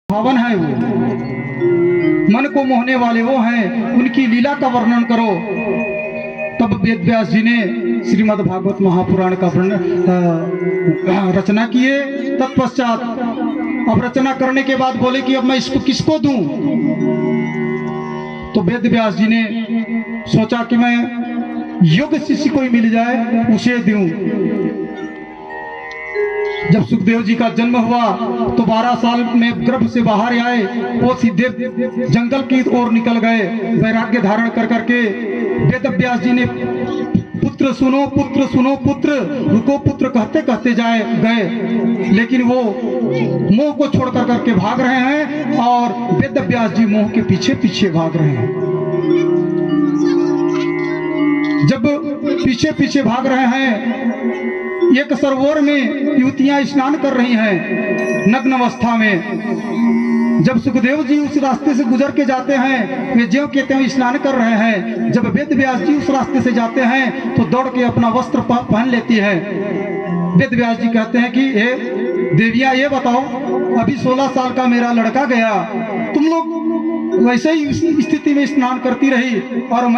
भावन है, वो मन को मोहने वाले वो हैं, उनकी लीला का वर्णन करो। तब वेद व्यास जी ने श्रीमद् भागवत महापुराण का रचना किए। तत्पश्चात अब रचना करने के बाद बोले कि अब मैं इसको किसको दूं। तो वेद व्यास जी ने सोचा कि मैं योग्य शिष्य कोई मिल जाए उसे दूं। जब सुखदेव जी का जन्म हुआ तो 12 साल में गर्भ से बाहर आए, वो सीधे जंगल की ओर निकल गए वैराग्य धारण कर करके। वेद व्यास जी ने पुत्र सुनो पुत्र सुनो पुत्र रुको पुत्र कहते कहते गए, लेकिन वो मोह को छोड़ कर करके भाग रहे हैं और वेद व्यास जी मोह के पीछे पीछे भाग रहे हैं। जब पीछे पीछे भाग रहे हैं, एक सरोवर में युवतियां स्नान कर रही हैं नग्न अवस्था में। जब सुखदेव जी उस रास्ते से गुजर के जाते हैं, वे ज्यों के त्यों स्नान कर रहे हैं। जब वेद व्यास जी उस रास्ते से जाते हैं तो दौड़ के अपना वस्त्र पहन लेती है। वेद व्यास जी कहते हैं कि हे देवियां, ये बताओ, अभी 16 साल का मेरा लड़का गया, तुम लोग वैसे ही स्थिति में स्नान करती रही, और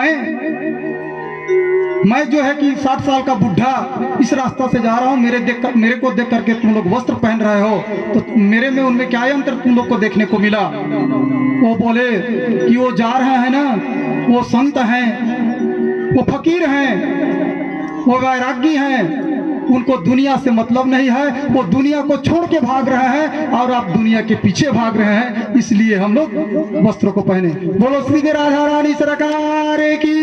मैं जो है कि 60 साल का बुढ़ा इस रास्ता से जा रहा हूँ, मेरे को देख करके तुम लोग वस्त्र पहन रहे हो, तो मेरे में उनमें क्या अंतर तुम लोग को देखने को मिला। वो बोले कि वो जा रहे हैं ना, वो संत हैं, वो फकीर हैं, वो वैरागी हैं, उनको दुनिया से मतलब नहीं है, वो दुनिया को छोड़ के भाग रहे हैं और आप दुनिया के पीछे भाग रहे हैं, इसलिए हम लोग वस्त्रों को पहने। बोलो श्री राधा रानी सरकार की।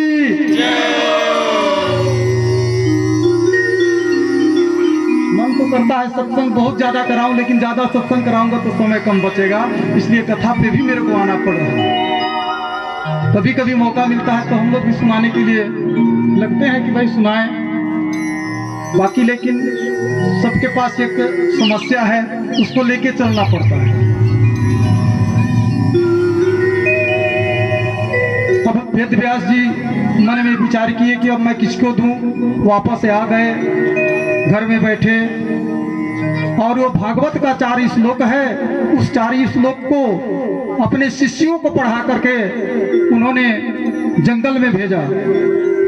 मन तो करता है सत्संग बहुत ज्यादा कराऊं, लेकिन ज्यादा सत्संग कराऊंगा तो समय कम बचेगा, इसलिए कथा पे भी मेरे को आना पड़ रहा है। कभी कभी मौका मिलता है तो हम लोग भी सुनाने के लिए लगते हैं कि भाई सुनाएं, बाकी लेकिन सबके पास एक समस्या है, उसको लेके चलना पड़ता है। अब वेद व्यास जी मन में विचार किए कि अब मैं किसको दूं। वापस से आ गए, घर में बैठे, और वो भागवत का 4 श्लोक है, उस 4 श्लोक को अपने शिष्यों को पढ़ा करके उन्होंने जंगल में भेजा,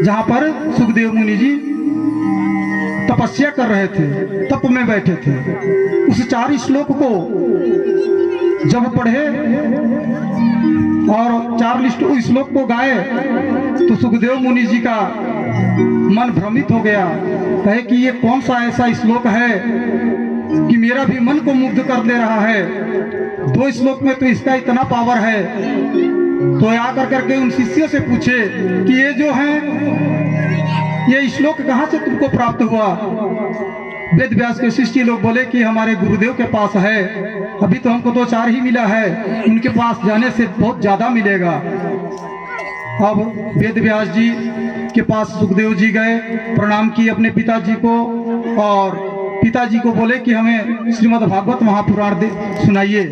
जहां पर सुखदेव मुनि जी तपस्या कर रहे थे, तप में बैठे थे। उस 4 श्लोक को जब पढ़े और 4 श्लोक को गाए तो सुखदेव मुनि जी का मन भ्रमित हो गया। कहे कि ये कौन सा ऐसा श्लोक है कि मेरा भी मन को मुग्ध कर दे रहा है। 2 श्लोक में तो इसका इतना पावर है। तो आकर करके उन शिष्यों से पूछे कि ये जो है, ये श्लोक कहाँ से तुमको प्राप्त हुआ। वेद व्यास के शिष्य लोग बोले कि हमारे गुरुदेव के पास है, अभी तो हमको 2-4 ही मिला है, उनके पास जाने से बहुत ज्यादा मिलेगा। अब वेद व्यास जी के पास सुखदेव जी गए, प्रणाम किए अपने पिताजी को, और पिताजी को बोले कि हमें श्रीमद् भागवत महापुराण सुनाइए।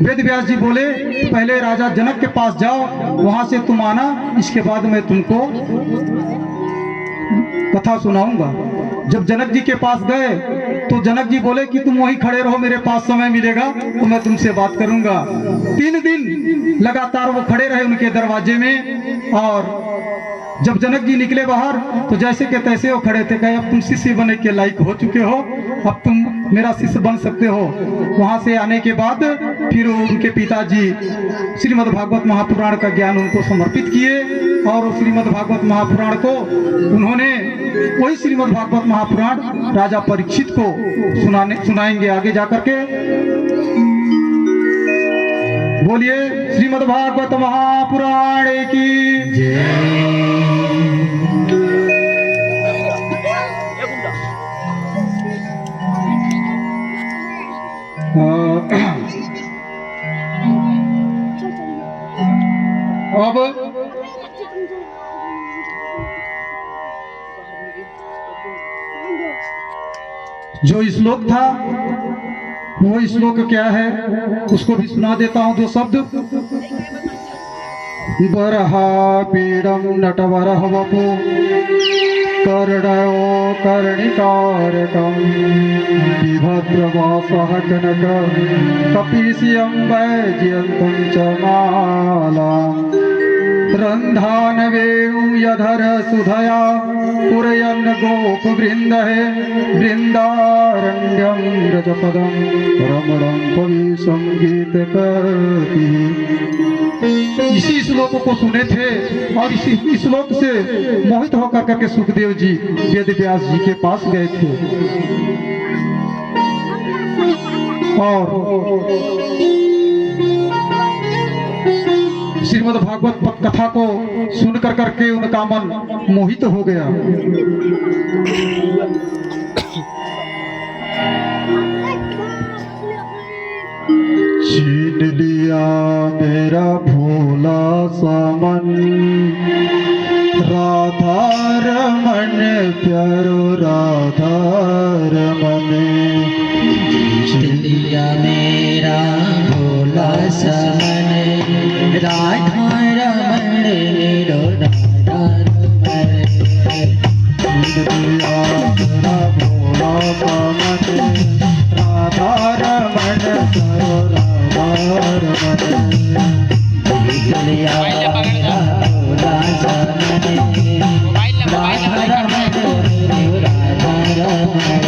वेद व्यास जी बोले पहले राजा जनक के पास जाओ, वहां से तुम आना, इसके बाद मैं तुमको कथा सुनाऊंगा। जब जनक जी के पास गए तो जनक जी बोले कि तुम वहीं खड़े रहो, मेरे पास समय मिलेगा तो मैं तुमसे बात करूंगा। 3 दिन लगातार वो खड़े रहे उनके दरवाजे में, और जब जनक जी निकले बाहर तो जैसे के तैसे वो खड़े थे। कहे अब तुम शिष्य बनने के लायक हो चुके हो, अब तुम मेरा शिष्य बन सकते हो। वहां से आने के बाद फिर उनके पिताजी श्रीमद् भागवत महापुराण का ज्ञान उनको समर्पित किए, और श्रीमद् भागवत महापुराण को उन्होंने, वही श्रीमद् भागवत महापुराण राजा परीक्षित को सुनाएंगे आगे जाकर के। बोलिए श्रीमद् भागवत महापुराण की जय। अब जो श्लोक था वो श्लोक क्या है उसको भी सुना देता हूं। 2 शब्द। बरहा पीड़म नटवरह वपु कर्णयो कर्णिकारकं विभद्रवासः कनक कपीशियं वैजयन्तं च मालाम् रन्धानवेणुयधर सुधया पुरयन् गोपवृन्दः वृन्दारण्यं रजपदं रमणं कवि संगीतकर्त्री। इसी श्लोक को सुने थे और इसी श्लोक से मोहित होकर करके सुखदेव जी वेद व्यास जी के पास गए थे और श्रीमद् भागवत कथा को सुनकर करके उनका मन मोहित हो गया। छीन लिया मेरा भोला सा मन राधा रमन प्यारो राधा रमन। छीन लिया मेरा भोला सा मन राधा रमन नीरो राधा रमन। छीन लिया मेरा भोला सा मन राधा रमन प्यारो राधा रमन। छीन लिया मेरा भोला सा मन राधा रमन नीरो राधा रमन।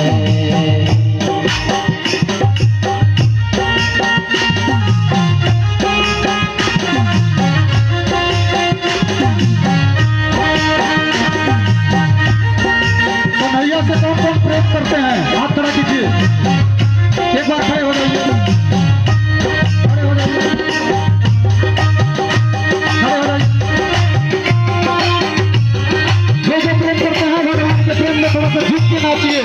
से कौन कौन प्रेम करते हैं? हाथ खड़ा कीजिए, एक बार खड़े हो जाइए, खड़े हो जाइए, खड़े हो जाइए। जो जो प्रेम करते हैं भगवान के प्रेम में थोड़ा सा झुक के नाचिए।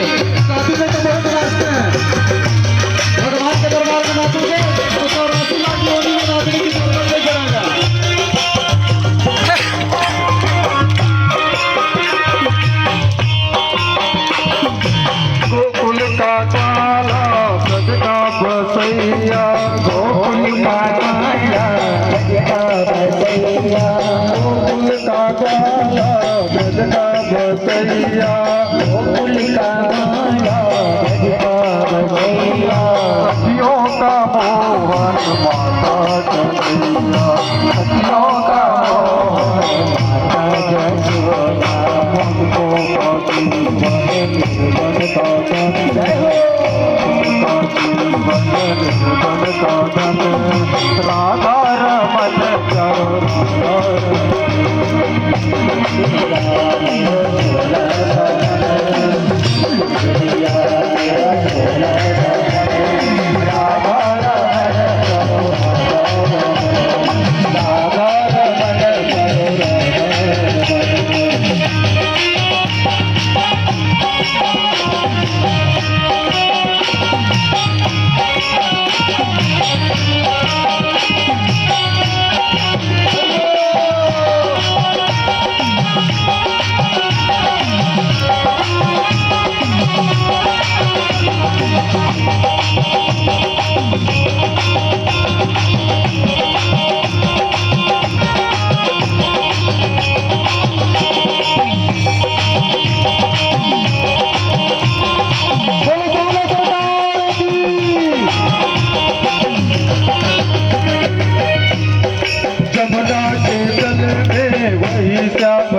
काफी में तो बहुत नाचते हैं, भगवान के दरबार में नाचोगे तो 84 लाख योनि में नाचने की जरूरत नहीं पड़ेगा। गोकुल का काला ब्रज का बसैया, गोकुल का काला ब्रज का बसैया, गोकुल का काला ब्रज का बसैया, गोकुल का काला ब्रज का बसैया। सखियों का मोहन माता जसैया, सखियों का मोहन माता जसोदा। हमको काशी बने निर्बन का धन, जय हो काशी बने निर्बन का धन। राधा रमन प्यारो राधा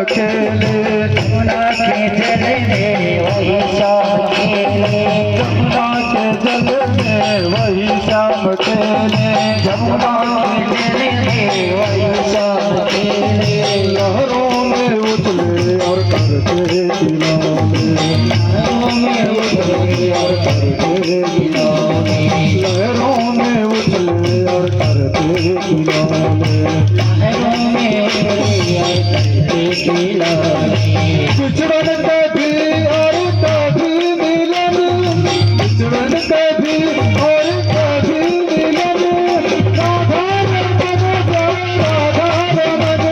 खेले, यमुना के जल में वही श्याम खेले, यमुना के जल में वही श्याम खेले, यमुना के जल में वही श्याम खेले। लहरों में उछले और करते किनारे, लहरों में उछले और करते किनारे, लहरों में उछले और करते किनारे, लहरों में उछले और करते किनारे। बिछड़न कभी और कभी मिलन, बिछड़न कभी और कभी मिलन। राधा रमन राधा रमन,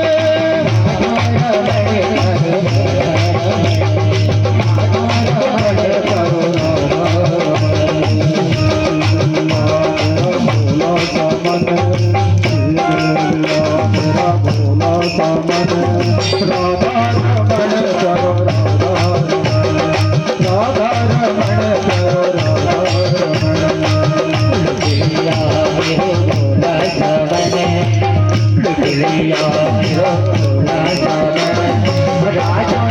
बोला सबने लुट लिया मेरो बोला सबने राजा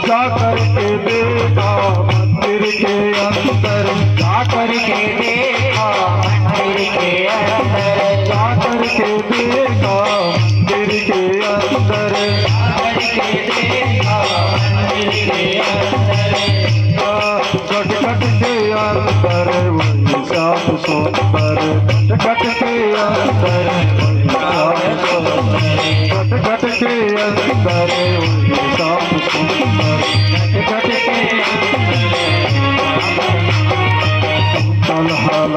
जाकर के देखा मंदिर के अंदर, जाकर के देखा मंदिर के अंदर, जाकर के देखा मंदिर के अंदर, जाकर के देखा मंदिर के अंदर, घट घट के अंदर वही श्याम सुंदर, घट के अंदर वही श्याम सुंदर, घट के अंदर वही श्याम सुंदर, घट के कल हाल हर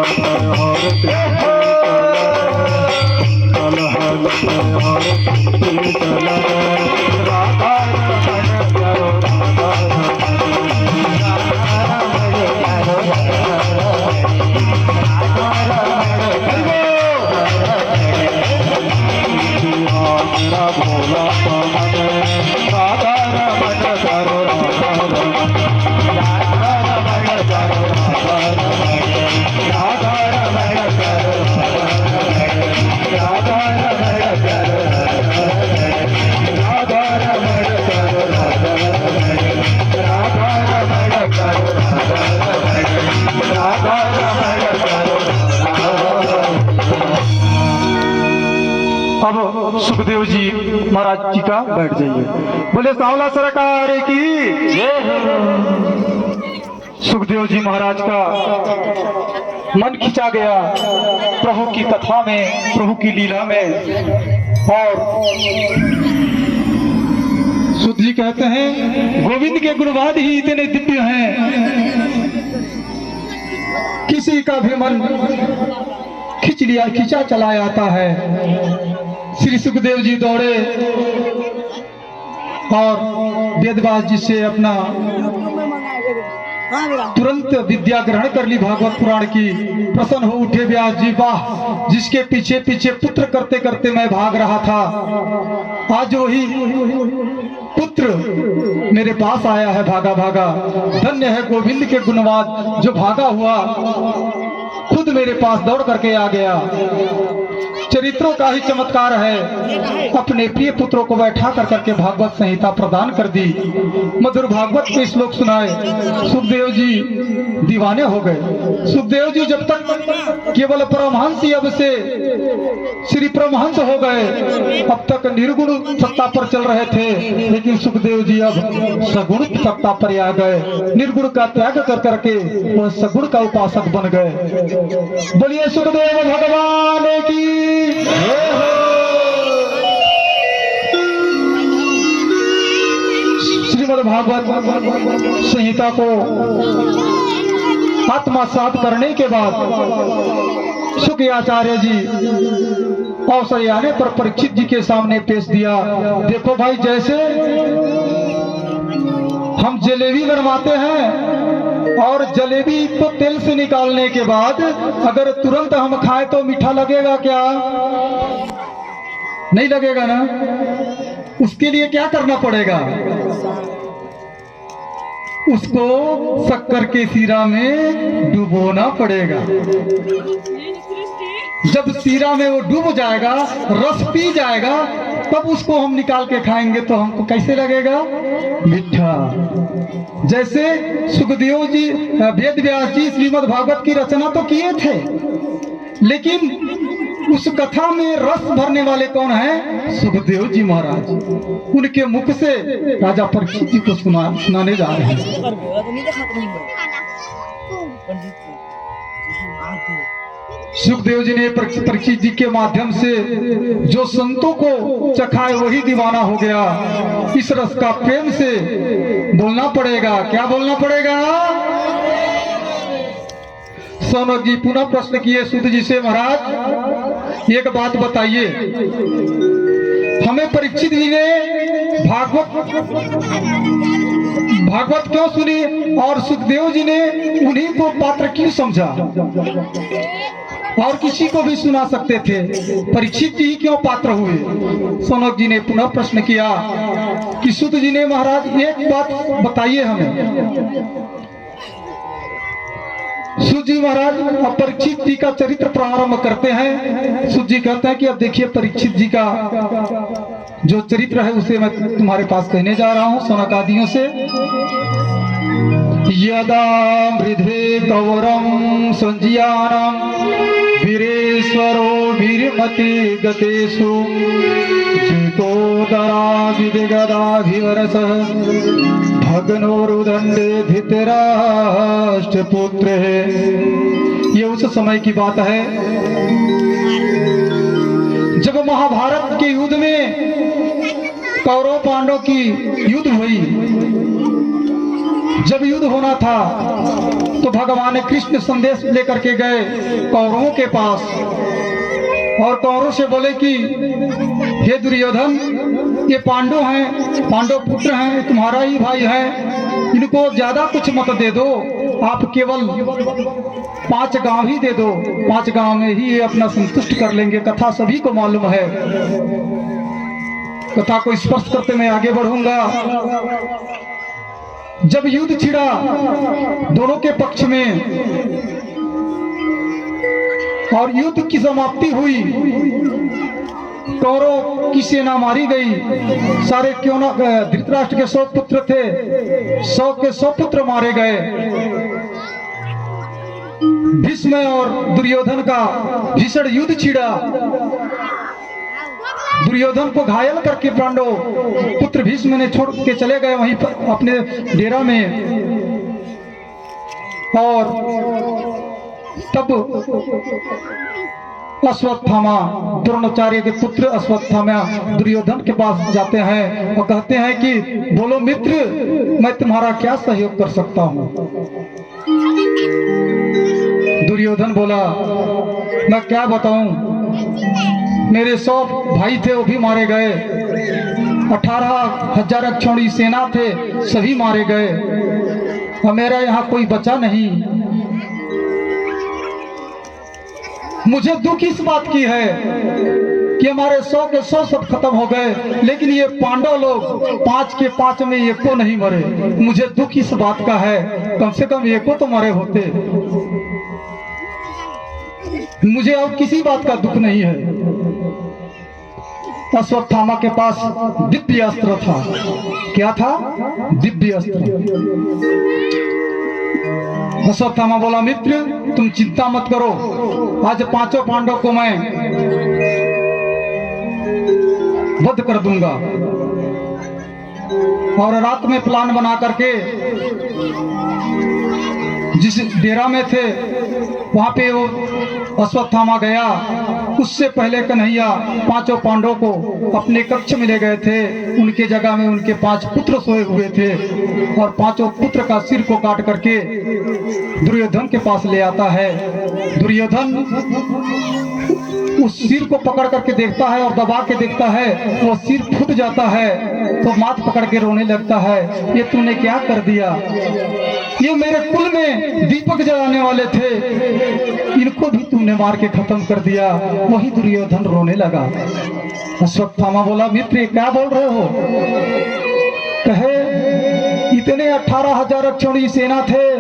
कल हाल हर राधा रमण प्यारो राधा मेरा भोला पवन राधा रमण प्यारो राधा अब सुखदेव जी महाराज जी का बैठ जाइए। बोले सांवला सरकार की सुखदेव जी महाराज का मन खिंचा गया प्रभु की कथा में, प्रभु की लीला में। और सुध जी कहते हैं गोविंद के गुणवाद ही इतने दिव्य हैं, किसी का भी मन खिंचा चला आता है। श्री सुखदेव जी दौड़े और वेदव्यास जी से अपना तुरंत विद्या ग्रहण कर ली भागवत पुराण की। प्रसन्न हो उठे व्यास जी, वाह जिसके पीछे पीछे पुत्र करते करते मैं भाग रहा था, आज वही पुत्र मेरे पास आया है भागा भागा। धन्य है गोविंद के गुणवाद, जो भागा हुआ खुद मेरे पास दौड़ करके आ गया। चरित्रों का ही चमत्कार है, अपने प्रिय पुत्रों को बैठा कर करके भागवत संहिता प्रदान कर दी। मधुर भागवत के श्लोक सुनाए, सुखदेव जी दीवाने हो गए। सुखदेव जी जब तक केवल परमहंस, अब से श्री परमहंस हो गए। अब तक निर्गुण सत्ता पर चल रहे थे, लेकिन सुखदेव जी अब सगुण सत्ता पर आ गए। निर्गुण का त्याग कर करके वह सगुण का उपासक बन गए। बोलिए सुखदेव भगवान की। श्रीमद् भागवत संहिता को आत्मसात करने के बाद शुक्र आचार्य जी अवसर आने पर परीक्षित जी के सामने पेश दिया। देखो भाई, जैसे हम जलेबी बनवाते हैं और जलेबी को तेल से निकालने के बाद अगर तुरंत हम खाएं तो मीठा लगेगा क्या? नहीं लगेगा ना। उसके लिए क्या करना पड़ेगा? उसको शक्कर के सीरा में डुबोना पड़ेगा। जब सीरा में वो डूब जाएगा, रस पी जाएगा, तब उसको हम निकाल के खाएंगे तो हमको कैसे लगेगा? मीठा। जैसे सुखदेव जी, वेद व्यास जी श्रीमद् भागवत की रचना तो किए थे, लेकिन उस कथा में रस भरने वाले कौन है? सुखदेव जी महाराज। उनके मुख से राजा परीक्षित जी को सुनाने जा रहे हैं। सुखदेव जी ने परीक्षित जी के माध्यम से जो संतों को चखाए वही दीवाना हो गया। इस रस का प्रेम से बोलना पड़ेगा। क्या बोलना पड़ेगा? सौनक जी पुनः प्रश्न किए सूत जी से, महाराज एक बात बताइए, हमें परीक्षित जी ने भागवत क्यों सुनी और सुखदेव जी ने उन्हीं को पात्र क्यों समझा? और किसी को भी सुना सकते थे, परीक्षित जी क्यों पात्र हुए? सौनक जी ने पुनः प्रश्न किया कि सूत जी ने, महाराज एक बात बताइए हमें। सूत जी महाराज अब परीक्षित जी का चरित्र प्रारंभ करते हैं। सूत जी कहते हैं कि अब देखिए परीक्षित जी का जो चरित्र है उसे मैं तुम्हारे पास कहने जा रहा हूं सौनक आदियों से। यदा मृधे कौरम संज्ञानम वीरेश्वरो वीरमति गतेषु जितोदरा विदिगदाभिवरस भग्नोरुदंडे धृतराष्ट्रपुत्र है। ये उस समय की बात है जब महाभारत के युद्ध में कौरव पांडव की युद्ध हुई। जब युद्ध होना था तो भगवान कृष्ण संदेश लेकर के गए कौरवों के पास और कौरव से बोले कि हे दुर्योधन, ये पांडव हैं, पांडव पुत्र हैं, तुम्हारा ही भाई है, इनको ज्यादा कुछ मत दे दो, आप केवल 5 गांव ही दे दो, 5 गांव में ही ये अपना संतुष्ट कर लेंगे। कथा सभी को मालूम है। कथा को स्पर्श करते मैं आगे बढ़ूंगा। जब युद्ध छिड़ा दोनों के पक्ष में और युद्ध की समाप्ति हुई, कौरव की सेना मारी गई। सारे क्यों ना धृतराष्ट्र के 100 पुत्र थे, 100 के 100 पुत्र मारे गए। भीष्म और दुर्योधन का भीषण युद्ध छिड़ा। दुर्योधन को घायल करके पांडव पुत्र भीष्म ने छोड़ के चले गए वहीं पर अपने डेरा में। और तब अश्वत्थामा, द्रोणाचार्य के पुत्र अश्वत्थामा दुर्योधन के पास जाते हैं और कहते हैं कि बोलो मित्र, मैं तुम्हारा क्या सहयोग कर सकता हूं? दुर्योधन बोला, मैं क्या बताऊं, मेरे 100 भाई थे वो भी मारे गए, 18,000 अक्षौणी सेना थे सभी मारे गए और मेरा यहाँ कोई बचा नहीं। मुझे दुख इस बात की है कि हमारे 100 के 100 सब खत्म हो गए, लेकिन ये पांडव लोग 5 के 5 में एको नहीं मरे। मुझे दुख इस बात का है, कम से कम एको तो मरे होते। मुझे और किसी बात का दुख नहीं है। अश्वत्थामा के पास दिव्य अस्त्र था। क्या था? दिव्य अस्त्र। अश्वत्थामा बोला, मित्र तुम चिंता मत करो, आज 5 पांडव को मैं वध कर दूंगा। और रात में प्लान बना करके जिस डेरा में थे वहां पे वो अश्वत्थामा गया। उससे पहले कन्हैया 5 पांडवों को अपने कक्ष में ले गए थे। उनके जगह में उनके 5 पुत्र सोए हुए थे और 5 पुत्र का सिर को काट करके दुर्योधन के पास ले आता है। दुर्योधन उस सिर को पकड़ करके देखता है और दबा के देखता है, वो सिर फूट जाता है तो माथ पकड़ के रोने लगता है, ये तूने क्या कर दिया? ये मेरे कुल में दीपक जलाने वाले थे, इनको भी तूने मार के खत्म कर दिया। वही दुर्योधन रोने लगा। अश्वत्थामा बोला, मित्र क्या बोल रहे हो? कहे इतने 18,000 अक्षौणी सेना थे,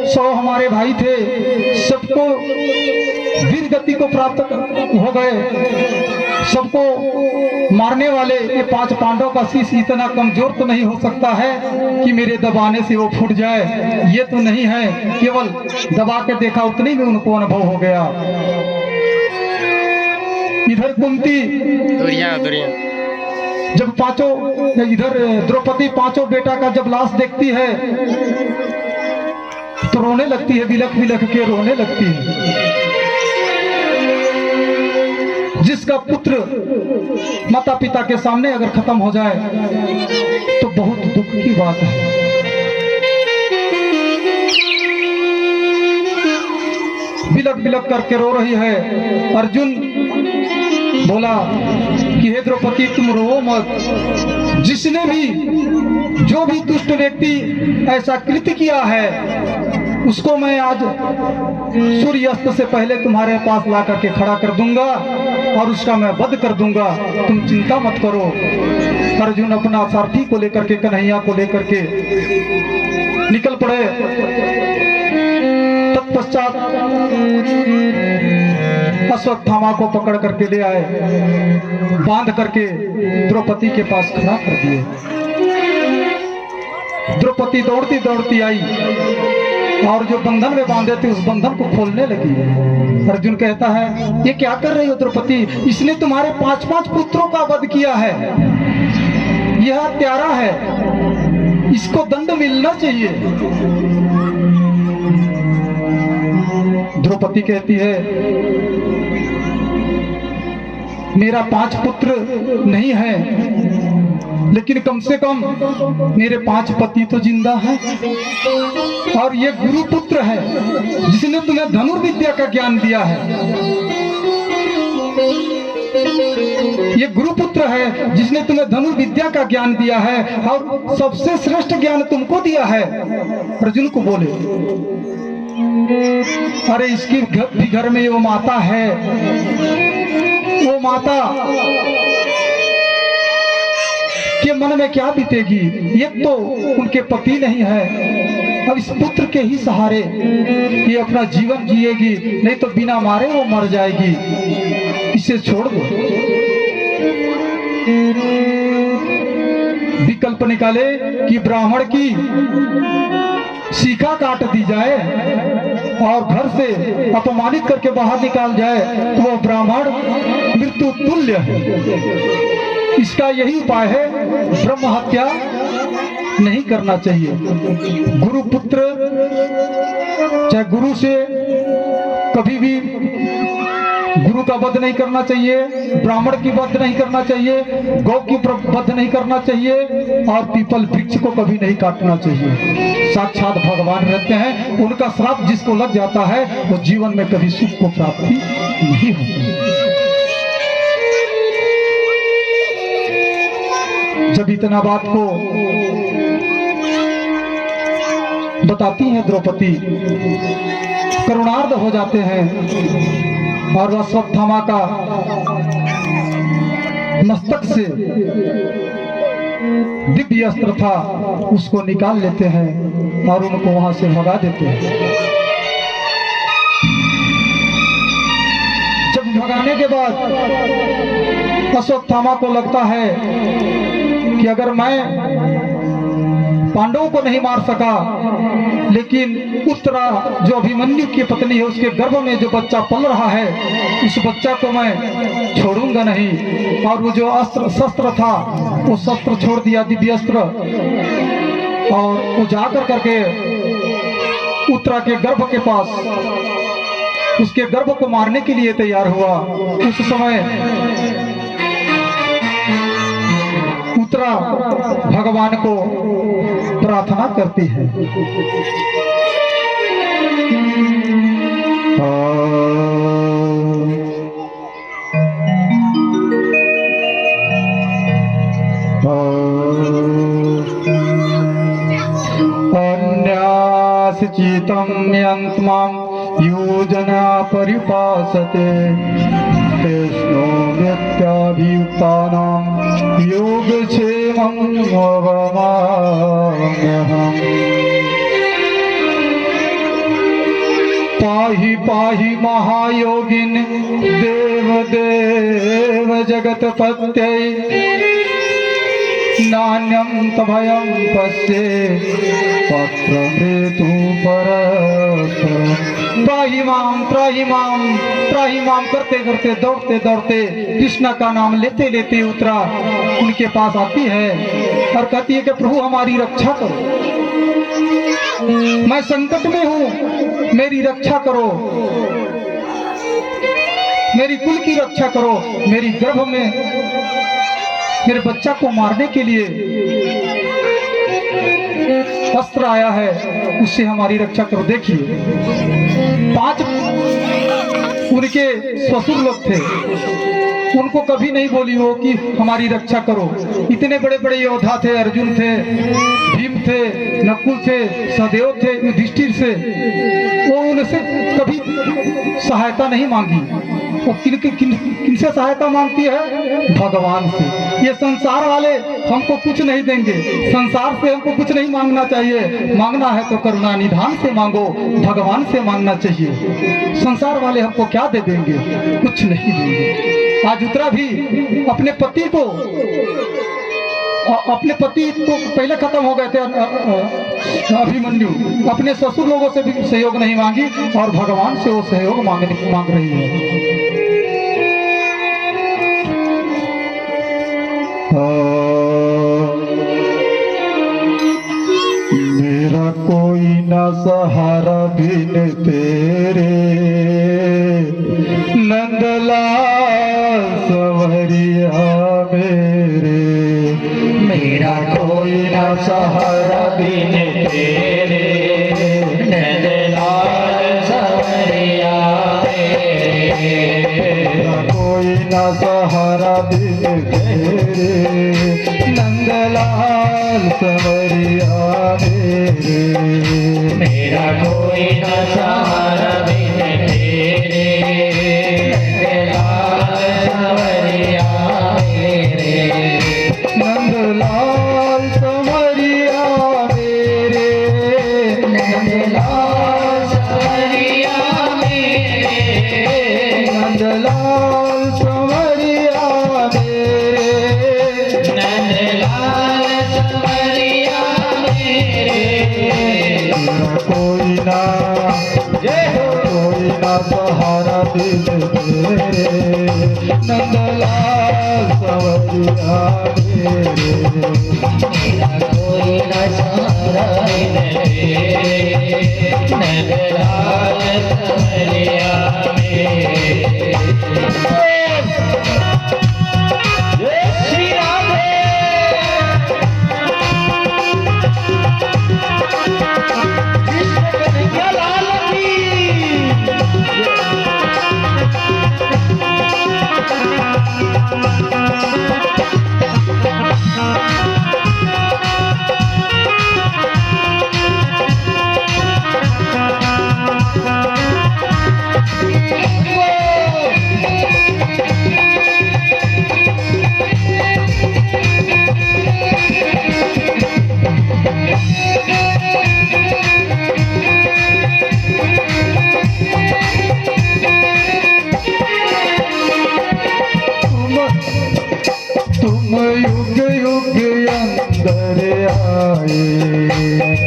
100 हमारे भाई थे, सबको वीर गति को प्राप्त हो गए, सबको मारने वाले ये 5 पांडव का शीश इतना कमजोर तो नहीं हो सकता है कि मेरे दबाने से वो फूट जाए। ये तो नहीं है, केवल दबा के देखा उतने में उनको अनुभव हो गया। इधर कुंती जब 5 इधर द्रौपदी 5 बेटा का जब लाश देखती है तो रोने लगती है, बिलख बिलख के रोने लगती है। जिसका पुत्र माता पिता के सामने अगर खत्म हो जाए तो बहुत दुख की बात है। बिलक बिलक करके रो रही है। अर्जुन बोला कि हे द्रौपदी तुम रो मत। जिसने भी जो भी दुष्ट व्यक्ति ऐसा कृत्य किया है उसको मैं आज सूर्यास्त से पहले तुम्हारे पास ला करके खड़ा कर दूंगा और उसका मैं वध कर दूंगा, तुम चिंता मत करो। अर्जुन अपना सारथी को लेकर के, कन्हैया को लेकर के निकल पड़े। तत्पश्चात अश्वत्थामा को पकड़ करके ले आए, बांध करके द्रौपदी के पास खड़ा कर दिए। द्रौपदी दौड़ती दौड़ती आई और जो बंधन में बांधे थे उस बंधन को खोलने लगी। अर्जुन कहता है ये क्या कर रही हो द्रौपदी, इसने तुम्हारे 5-5 पुत्रों का वध किया है, यह हत्यारा है, इसको दंड मिलना चाहिए। द्रौपदी कहती है मेरा 5 पुत्र नहीं है, लेकिन कम से कम मेरे 5 पति तो जिंदा हैं। और ये गुरु पुत्र है जिसने तुम्हें धनुर्विद्या का ज्ञान दिया है, ये गुरु पुत्र है जिसने तुम्हें धनुर्विद्या का ज्ञान दिया है और सबसे श्रेष्ठ ज्ञान तुमको दिया है। अर्जुन को बोले अरे इसकी भी घर में वो माता है, वो माता के मन में क्या बीतेगी। एक तो उनके पति नहीं है, अब इस पुत्र के ही सहारे ये अपना जीवन जिएगी, नहीं तो बिना मारे वो मर जाएगी, इसे छोड़ दो। विकल्प निकाले कि ब्राह्मण की शिखा काट दी जाए और घर से अपमानित करके बाहर निकाल जाए तो वो ब्राह्मण मृत्यु तुल्य है। इसका यही उपाय है, ब्रह्म हत्या नहीं करना चाहिए। गुरु पुत्र चाहे गुरु से कभी भी गुरु का वध नहीं करना चाहिए, ब्राह्मण की वध नहीं करना चाहिए, गौ की वध नहीं करना चाहिए और पीपल वृक्ष को कभी नहीं काटना चाहिए। साक्षात भगवान रहते हैं, उनका श्राप जिसको लग जाता है वो जीवन में कभी सुख को प्राप्ति नहीं होती। जब इतना बात को बताती हैं द्रौपदी, करुणार्ध हो जाते हैं और अश्वत्थामा का मस्तक से दिव्य अस्त्र था उसको निकाल लेते हैं और उनको वहां से भगा देते हैं। जब भगाने के बाद अश्वत्थामा को लगता है कि अगर मैं पांडवों को नहीं मार सका, लेकिन उत्तरा जो अभिमन्यु की पत्नी है उसके गर्भ में जो बच्चा पल रहा है उस बच्चा को मैं छोड़ूंगा नहीं। और वो जो अस्त्र शस्त्र था वो शस्त्र छोड़ दिया, दिव्य अस्त्र, और वो जाकर करके उत्तरा के गर्भ के पास उसके गर्भ को मारने के लिए तैयार हुआ। उस समय उत्तरा भगवान को प्रार्थना करती है, अन्यासचितं यन्त्मां योजना परिपासते तेष्णो नित्याभियुक्तानां योगक्षेमं वहाम्यहम्। पाहि पाहि महायोगिन देव देव जगत्पत्यै नान्यं तभयं पश्ये पत्रमृतु परस्परम्। त्राहि माम करते करते दौड़ते दौड़ते कृष्ण का नाम लेते लेते उत्तरा उनके पास आती है और कहती है कि प्रभु हमारी रक्षा करो, मैं संकट में हूँ, मेरी रक्षा करो। मेरी कुल की रक्षा करो। मेरी गर्भ में मेरे बच्चा को मारने के लिए अस्त्र आया है, उससे हमारी रक्षा करो। देखिए 5 उनके ससुर लोग थे, उनको कभी नहीं बोली वो कि हमारी रक्षा करो। इतने बड़े बड़े योद्धा थे, अर्जुन थे, भीम थे, नकुल थे, सहदेव थे, युधिष्ठिर से वो उनसे कभी सहायता नहीं मांगी। वो किनसे सहायता मांगती है? भगवान से। ये संसार वाले हमको कुछ नहीं देंगे, संसार से हमको कुछ नहीं मांगना चाहिए। मांगना है तो करुणा निधान से मांगो, भगवान से मांगना चाहिए। संसार वाले हमको क्या दे देंगे? कुछ नहीं देंगे। आज उत्तरा भी अपने पति को पहले खत्म हो गए थे अभिमन्यु, अपने ससुर लोगों से भी सहयोग नहीं मांगी और भगवान से वो सहयोग मांग रही है। मेरा कोई ना सहारा बिन तेरे, नंदलाल सवरिया मेरे। मेरा कोई न सहारा बिन तेरे, नंदलाल सवरिया मेरे। मेरा कोई ना सहारा बिन तेरे, नंदलाल सवरिया मेरे। मेरा कोई न सहारा बिन तेरे, नंदलाल सवरिया मेरे। नंदलाल सवरिया मेरे, नंदलाल सवरिया मेरे, नंदलाल सवरिया मेरे। नंदलाल सवरिया मेरे। कोई ना सहारा दिल तेरे, नंदलाल सवरिया मेरे। मेरा कोई न सहारा बिन तेरे, नंदलाल सवरिया मेरे। जय श्री राधे। कृष्ण कन्हैया लाल की। तुम युग युग अंदर आए,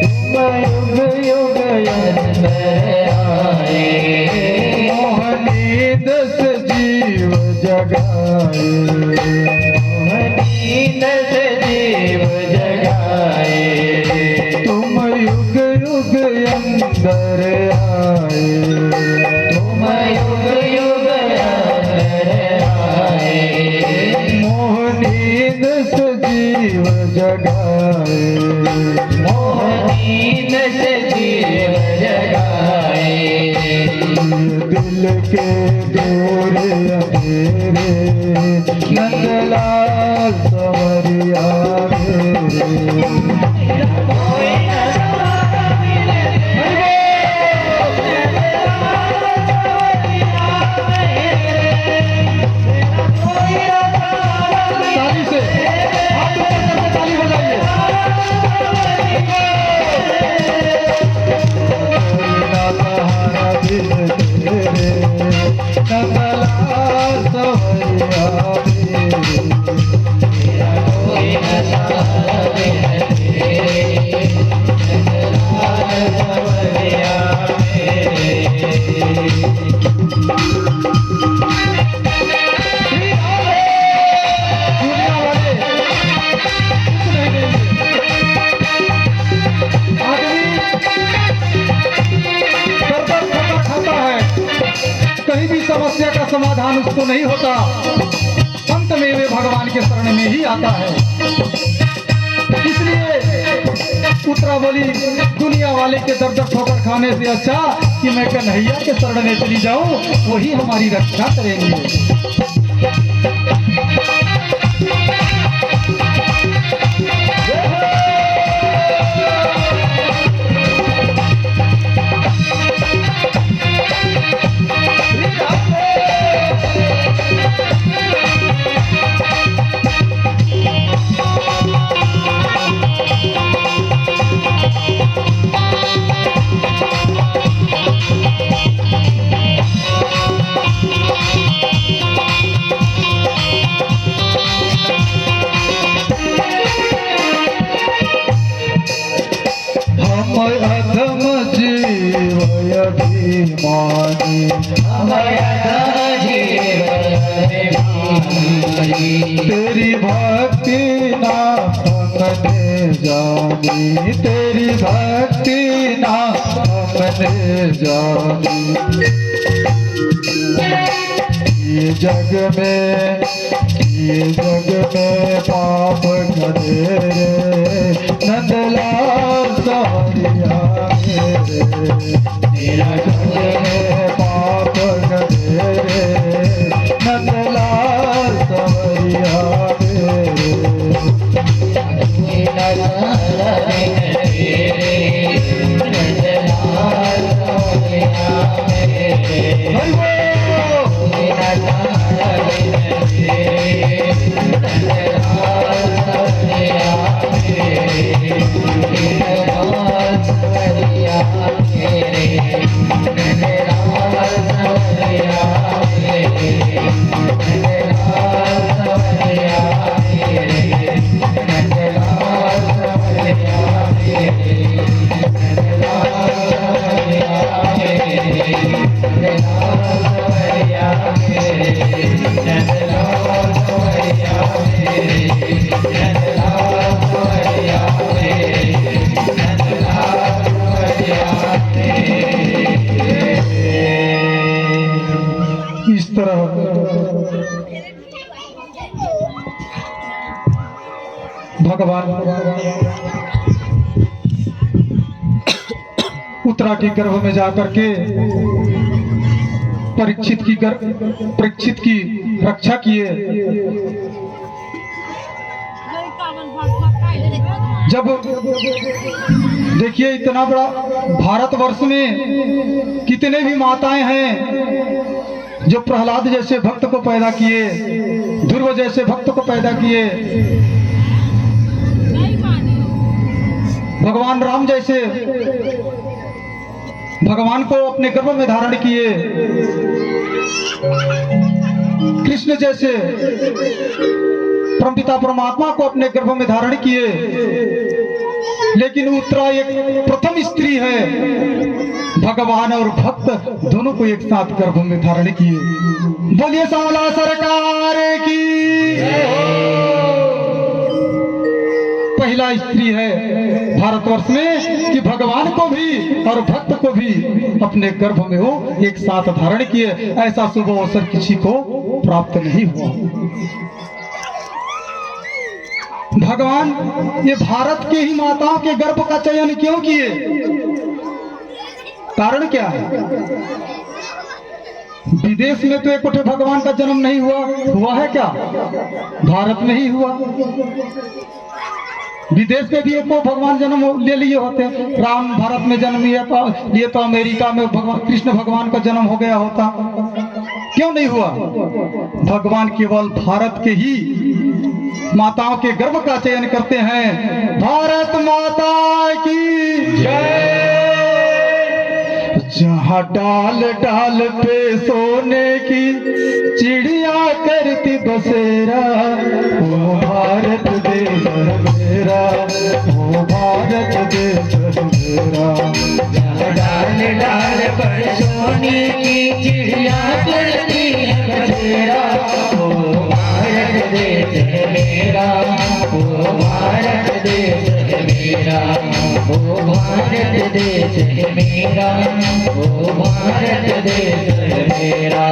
तुम युग युग अंदर आए। मोहनी दस जीव जगाए, मोहनी दस जीव जगाए। तुम युग युग अंदर आए, तुम युग युग अंदर आए। मोहनी दस जीव जगाए। मोहनी दस जीव जगाए। दिल के दूर अंधेरे, नंदलाल सवरिया मेरे। कोई न सहारा बिन तेरे, कोई न सहारा बिन ताली से हाथ ऊपर करके ताली बजाइए। सहारा दिल तेरे, नंदलाल सवरिया मेरे। कोई न सहारा बिन तेरे, नंदलाल सवरिया मेरे। दुनिया वाले कुछ नहीं देंगे। आदमी दर दर खाता है, कहीं भी समस्या समस्या का समाधान उसको नहीं होता, अंत में वे भगवान के शरण में ही आता है। इसलिए पुत्रा बोली, दुनिया वाले के दर दर ठोकर खाने से अच्छा कि मैं कन्हैया के शरण में चली जाऊं, वही हमारी रक्षा करेंगे। अधम जीवय अभिमानी, तेरी भक्ति ना हमने जानी, तेरी भक्ति ना हमने जानी। ये जग में पाप करे रे नंदलाल सवरिया मेरे, तेरा जग में पाप करे रे नंदलाल सवरिया इस तरह भगवान उत्तरा के गर्भ में जाकर के परीक्षित की रक्षा किए। जब देखिए इतना बड़ा भारतवर्ष में कितने भी माताएं हैं जो प्रहलाद जैसे भक्त को पैदा किए, ध्रुव जैसे भक्त को पैदा किए, भगवान राम जैसे भगवान को अपने गर्भ में धारण किए, कृष्ण जैसे परमपिता परमात्मा को अपने गर्भ में धारण किए। लेकिन उत्तरा एक प्रथम स्त्री है, भगवान और भक्त दोनों को एक साथ गर्भ में धारण किए। बोलिए सांवला सरकार की। पहला स्त्री है भारतवर्ष में कि भगवान को भी और भक्त को भी अपने गर्भ में वो एक साथ धारण किए। ऐसा शुभ अवसर किसी को प्राप्त नहीं हुआ। भगवान ये भारत के ही माताओं के गर्भ का चयन क्यों किए? कारण क्या है? विदेश में तो एक कोठे भगवान का जन्म नहीं हुआ है क्या? भारत में ही हुआ। विदेश में भी एक भगवान जन्म ले लिए होते। राम भारत में जन्म लिए तो अमेरिका में भगवान कृष्ण भगवान का जन्म हो गया होता, क्यों नहीं हुआ? भगवान केवल भारत के ही माताओं के गर्भ का चयन करते हैं। भारत माता की जय। जहाँ डाल डाल पे सोने की चिड़िया करती बसेरा, वो भारत देश मेरा, वो भारत देश मेरा। जहाँ डाल डाल पर सोने की चिड़िया करती बसेरा, वो भारत देश है मेरा, वो भारत देश है मेरा, वो भारत देश है मेरा, वो भारत देश है मेरा।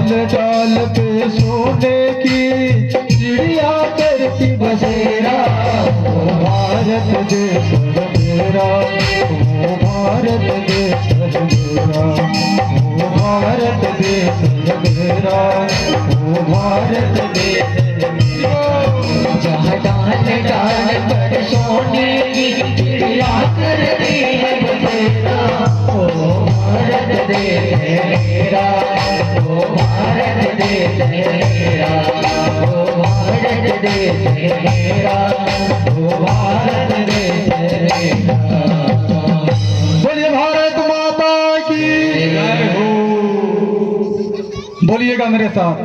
डाल डाल पे सोने की चिड़िया करती बसेरा। ओ भारत देश मेरा, ओ भारत देश मेरा, ओ भारत देश मेरा, ओ भारत देश मेरा। जहाँ डाल डाल पर सोने की चिड़िया करती है बसेरा। ओ भारत देश है मेरा, ओ भारत देश है मेरा, ओ भारत देश है मेरा, ओ भारत देश है मेरा। बोलिए भारत माता की जय हो। बोलिएगा मेरे साथ,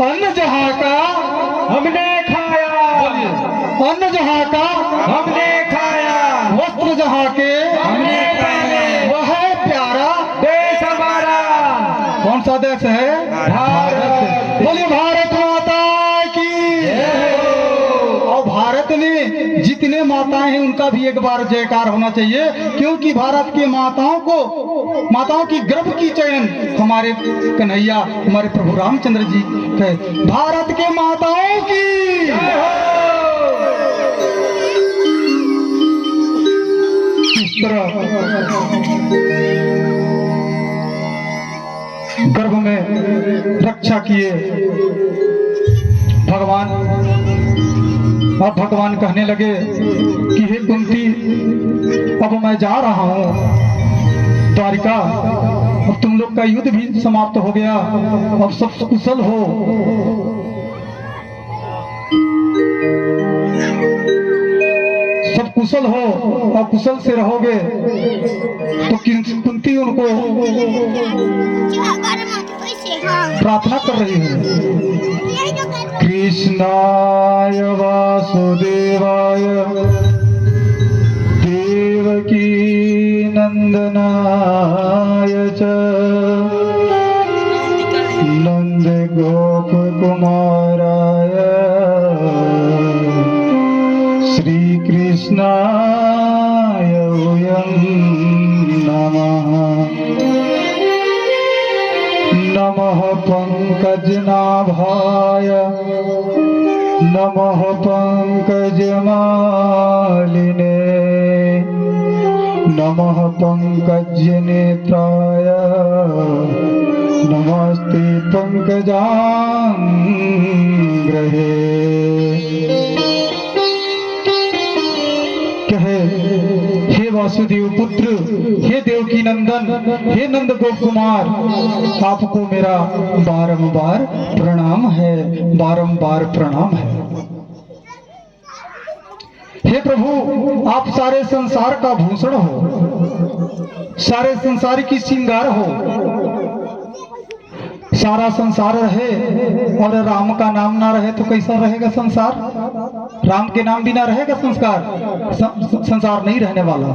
अन्न जहाँ का हमने खाया। बोलिए, अन्न जहाँ का हमने खाया, वस्त्र जहाँ के हमने पहने, वह है प्यारा देश हमारा। कौन सा देश है? भारत। बोलिए भारत माता की जय हो। और भारत में जितने माताएं हैं उनका भी एक बार जयकार होना चाहिए, क्योंकि भारत की माताओं की गर्भ की चयन हमारे कन्हैया, हमारे प्रभु रामचंद्र जी है। भारत के माताओं की जय हो। इस तरह गर्भ में रक्षा किए भगवान। अब भगवान कहने लगे कि हे कुंती, अब मैं जा रहा हूँ द्वारिका। अब तुम लोग का युद्ध भी समाप्त हो गया, अब सब कुशल हो। सब कुशल हो और कुशल से रहोगे। तो कुंती उनको प्रार्थना कर रही है, कृष्णाय वासुदेवाय देवकी नंदनाय च नंद गोप कुमाराय श्री कृष्णाय वयं नमः। नमः पंकजनाभाय, नमः पंकजमालिने, नमः पंकजनेत्राय, नमस्ते पंकजांग्रहे। कहे, हे वासुदेव पुत्र, हे देवकी नंदन, हे नंद गोप कुमार, आपको मेरा बारंबार प्रणाम है, बारंबार प्रणाम है। हे प्रभु, आप सारे संसार का भूषण हो, सारे संसार की श्रृंगार हो। सारा संसार रहे और राम का नाम ना रहे तो कैसा रहेगा संसार? राम के नाम बिना रहेगा संसार नहीं रहने वाला।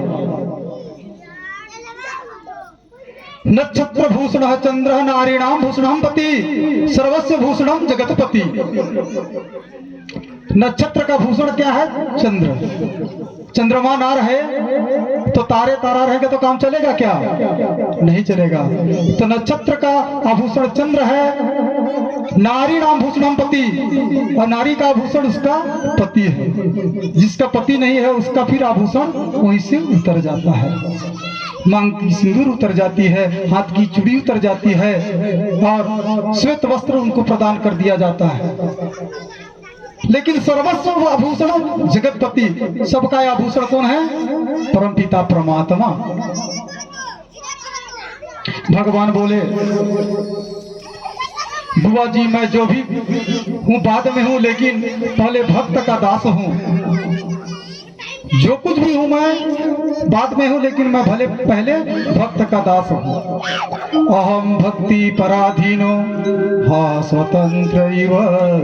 नक्षत्र भूषण चंद्र नारीणाम भूषणम पति, सर्वस्व भूषणम जगतपति। नक्षत्र का भूषण क्या है? चंद्र। चंद्रमा ना रहे तो तारे तारा रहेगा तो काम चलेगा क्या? नहीं चलेगा। तो नक्षत्र का आभूषण चंद्र है। नारी नाम भूषणम पति, और नारी का आभूषण उसका पति है। जिसका पति नहीं है उसका फिर आभूषण वहीं से उतर जाता है। मांग की सिंदूर उतर जाती है, हाथ की चूड़ी उतर जाती है और श्वेत वस्त्र उनको प्रदान कर दिया जाता है। लेकिन सर्वस्व आभूषण जगतपति, सबका आभूषण कौन है? परमपिता परमात्मा। भगवान बोले, बुआ जी मैं जो भी हूँ बाद में हूँ, लेकिन पहले भक्त का दास हूँ। जो कुछ भी हूँ मैं बाद में हूँ, लेकिन मैं भले पहले भक्त का दास हूँ। अहम भक्ति पराधीनो हा स्वतंत्र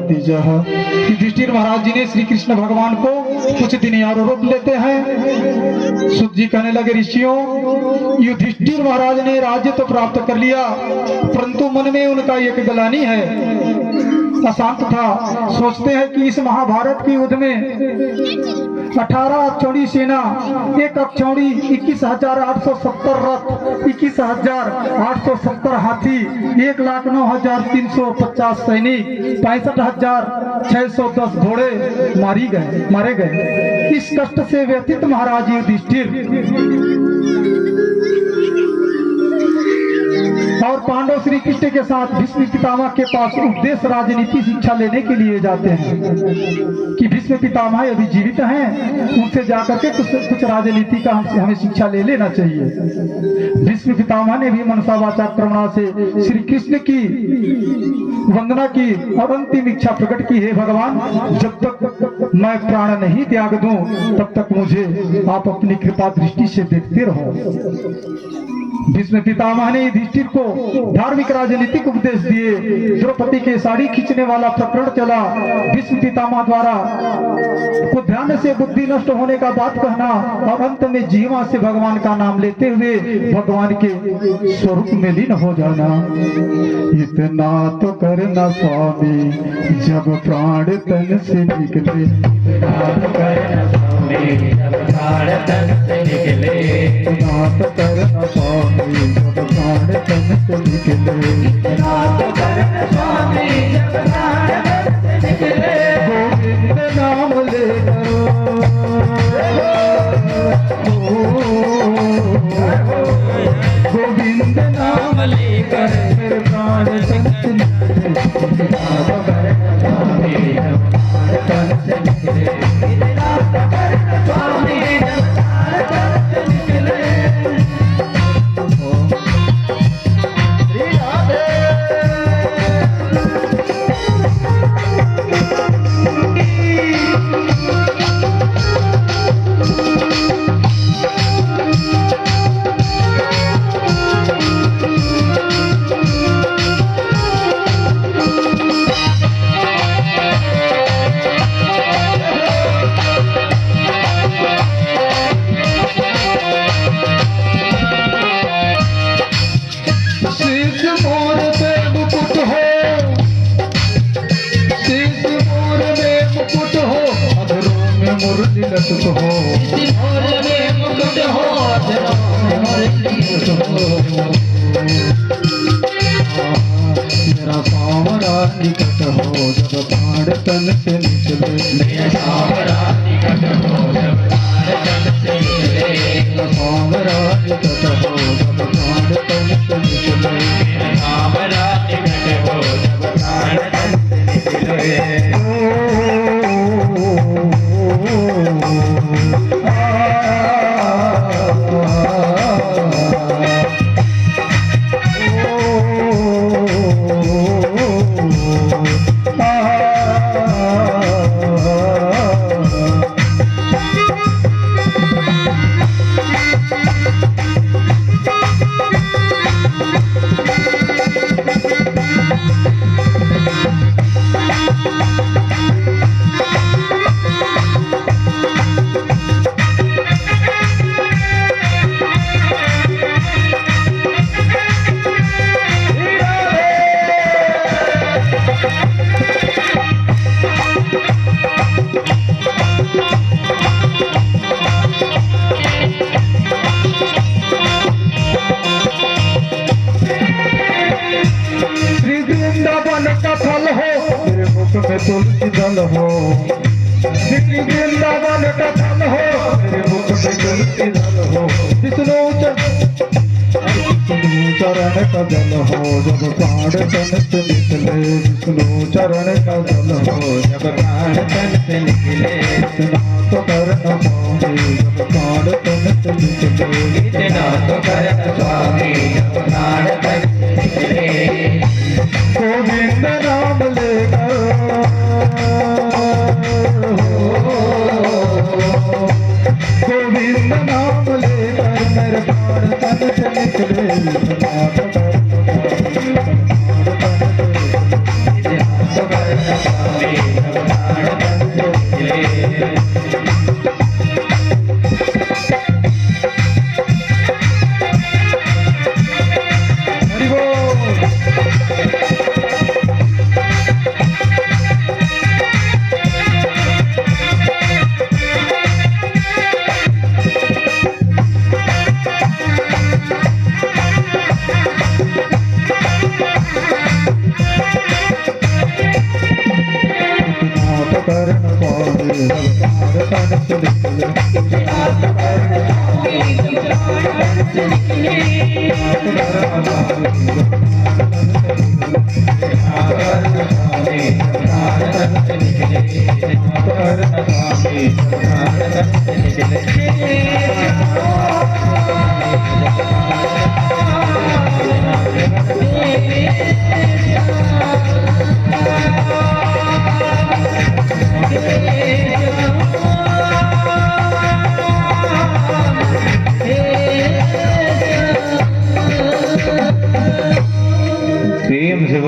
द्विजः। युधिष्ठिर महाराज जी ने श्री कृष्ण भगवान को कुछ दिन और रोक लेते हैं। सुत जी कहने लगे, ऋषियों, युधिष्ठिर महाराज ने राज्य तो प्राप्त कर लिया, परंतु मन में उनका एक ग्लानि है, अशांत था। सोचते हैं कि इस महाभारत के युद्ध में 18 अक्षौणी सेना, 1 अक्षौणी 21,870 रथ, 21,870 हाथी, 1,09,350 सैनिक, 65,610 घोड़े मारे गए। इस कष्ट से व्यथित महाराज युधिष्ठिर और पांडव श्री कृष्ण के साथ भीष्म पितामह के पास उपदेश राजनीति शिक्षा लेने के लिए जाते हैं कि भीष्म पितामह अभी जीवित हैं, उनसे जाकर के कुछ राजनीति का हमें शिक्षा ले लेना चाहिए। भीष्म पितामह ने भी मनसा वाचा कर्मणा से श्री कृष्ण की वंदना की और अंतिम इच्छा प्रकट की, हे भगवान, जब तक मैं प्राण नहीं त्याग दूं तब तक मुझे आप अपनी कृपा दृष्टि से देखते रहो। भीष्म पितामह ने युधिष्ठिर को धार्मिक राजनीतिक उपदेश दिए। द्रौपदी के साड़ी खींचने वाला प्रकरण चला। भीष्म पितामह द्वारा को ध्यान से बुद्धि नष्ट होने का बात कहना और अंत में जीवा से भगवान का नाम लेते हुए भगवान के स्वरूप में लीन हो जाना। इतना तो करना स्वामी जब प्राण तन से निकले, इतना तो करना स्वामी जब प्राण तन से निकले, इतना तो करना स्वामी जब प्राण तन से निकले, इतना तो करना स्वामी जब प्राण तन से निकले। गोविंद नाम लेकर गोविंद नाम लेकर मेरे प्राण तन से निकले, इतना तो करना स्वामी जब प्राण तन से निकले, इतना तो करना स्वामी जब प्राण तन से निकले। मुरली लटक हो, मोर में मुकुट हो, मेरा सांवरा निकट हो जब प्राण तन से निकले, मेरा सांवरा निकट हो जब प्राण तन से निकले, मेरा सांवरा निकट हो जब प्राण तन से निकले, मेरा सांवरा निकट हो जब प्राण तन से निकले। तुलसी दल हो, श्री वृंदावन का धन हो, मेरे मुख में तुलसी दल हो, विष्णु चरण का जल हो जब प्राण तन से निकले, विष्णु चरण का जल हो जब प्राण तन से निकले, इतना तो करना स्वामी जब प्राण तन से निकले, इतना तो करना स्वामी जब प्राण तन से निकले। गोविंद नाम लेकर गोविंद नाम लेकर मेरे प्राण तन से निकले, हरि बोल।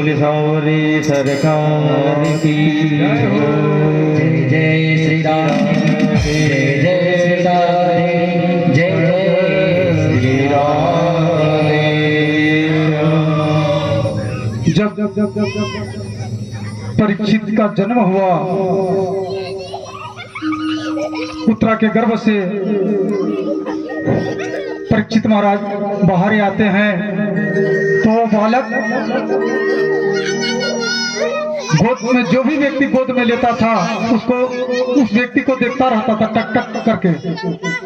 बोले सावरी सरकार की जय जय श्री राम, जय जय श्री राधे, जय जय श्री राधे। जब परीक्षित का जन्म हुआ, उत्तरा के गर्भ से परीक्षित महाराज बाहर आते हैं तो वो बालक गोद में, जो भी व्यक्ति गोद में लेता था उसको, उस व्यक्ति को देखता रहता था टक टक करके,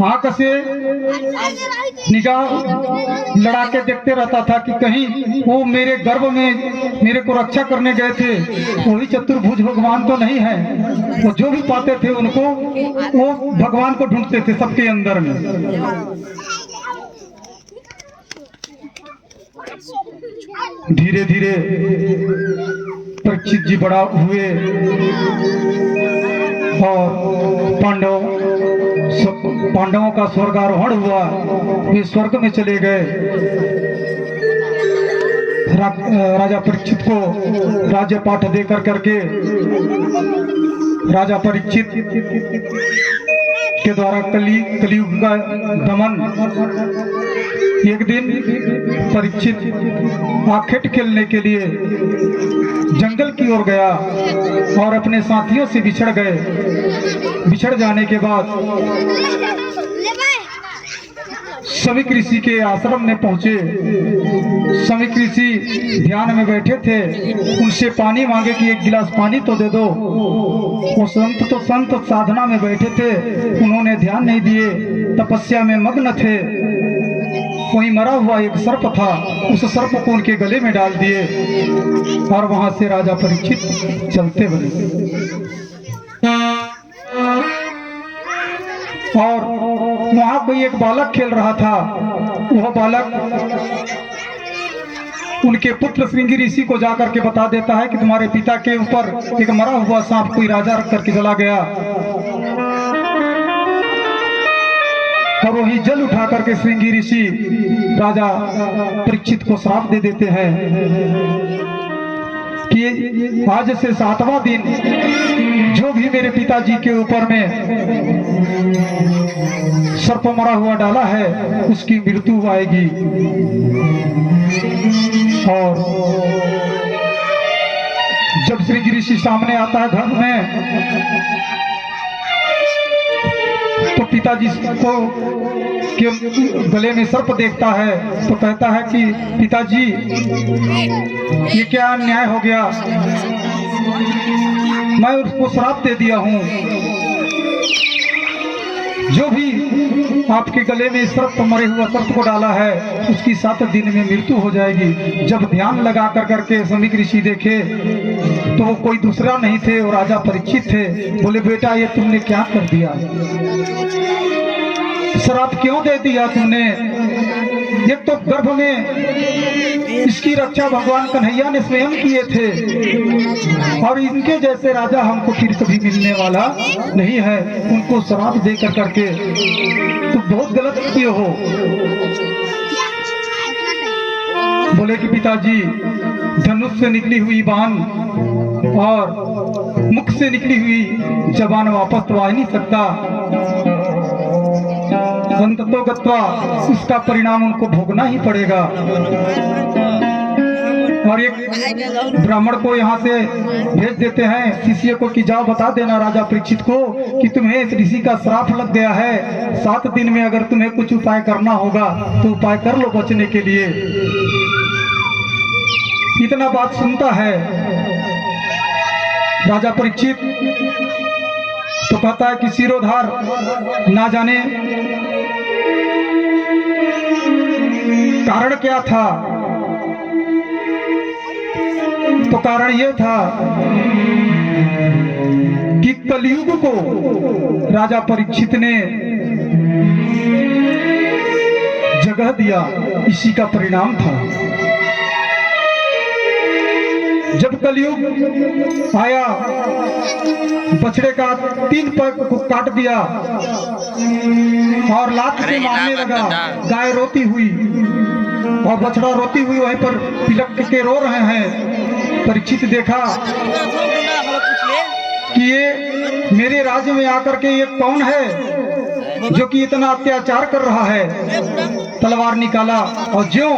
आंख से निगाह लड़ा के देखते रहता था कि कहीं वो मेरे गर्भ में मेरे को रक्षा करने गए थे वही चतुर्भुज भगवान तो नहीं है। वो जो भी पाते थे उनको वो भगवान को ढूंढते थे सबके अंदर में। धीरे धीरे परीक्षित जी बड़ा हुए और पांडवों का स्वर्गारोहण हुआ, वे स्वर्ग में चले गए। राजा परीक्षित को राज्य पाठ देकर करके राजा परीक्षित के द्वारा कलियुग का दमन। एक दिन परीक्षित आखेट खेलने के लिए जंगल की ओर गया और अपने साथियों से बिछड़ गए। बिछड़ जाने के बाद समीक ऋषि के आश्रम में पहुंचे। समीक ऋषि ध्यान में बैठे थे, उनसे पानी मांगे कि एक गिलास पानी तो दे दो। वो संत साधना में बैठे थे, उन्होंने ध्यान नहीं दिए, तपस्या में मग्न थे। वहीं मरा हुआ एक सर्प था, उस सर्प को उनके गले में डाल दिए और वहां से राजा परीक्षित चलते बने। और वहां कोई एक बालक खेल रहा था। वह बालक उनके पुत्र श्रृंगी ऋषि को जाकर के बता देता है कि तुम्हारे पिता के ऊपर एक मरा हुआ सांप कोई राजा रख करके चला गया। और वही जल उठा करके श्रृंगी ऋषि राजा परीक्षित को श्राप दे देते हैं कि आज से 7वां दिन जो भी मेरे पिताजी के ऊपर में सर्प मरा हुआ डाला है उसकी मृत्यु आएगी। और जब श्रृंगी ऋषि सामने आता है घर में तो पिताजी को के गले में सर्प देखता है तो कहता है कि पिताजी ये क्या अन्याय हो गया, मैं उसको श्राप दे दिया हूँ। जो भी आपके गले में सर्प मरे हुआ सर्प को डाला है उसकी 7 दिन में मृत्यु हो जाएगी। जब ध्यान लगा कर करके समीक ऋषि देखे तो वो कोई दूसरा नहीं थे, वो राजा परीक्षित थे। बोले बेटा ये तुमने क्या कर दिया, श्राप क्यों दे दिया तुमने? एक तो गर्भ में इसकी रक्षा भगवान कन्हैया ने स्वयं किए थे और इनके जैसे राजा हमको फिर कभी मिलने वाला नहीं है। उनको श्राप देकर करके तो बहुत गलत किए हो। बोले कि पिताजी धनुष से निकली हुई बाण और मुख से निकली हुई जबान वापस तो आ नहीं सकता, अंततो गत्वा उसका परिणाम उनको भोगना ही पड़ेगा। और एक ब्राह्मण को यहाँ से भेज देते हैं शिष्य को कि जाओ बता देना राजा परीक्षित को कि तुम्हें इस ऋषि का श्राप लग गया है, 7 दिन में अगर तुम्हें कुछ उपाय करना होगा तो उपाय कर लो बचने के लिए। इतना बात सुनता है राजा परीक्षित तो कहता है कि सिरोधार ना जाने कारण क्या था। तो कारण यह था कि कलयुग को राजा परीक्षित ने जगह दिया, इसी का परिणाम था। जब कलयुग आया बछड़े का 3 पैर को काट दिया और लात से मारने लगा, गाय रोती हुई और बछड़ा रोती हुई वहीं पर पिलक के रो रहे हैं। परीक्षित देखा कि ये मेरे राज्य में आकर के ये कौन है जो कि इतना अत्याचार कर रहा है। तलवार निकाला और ज्यों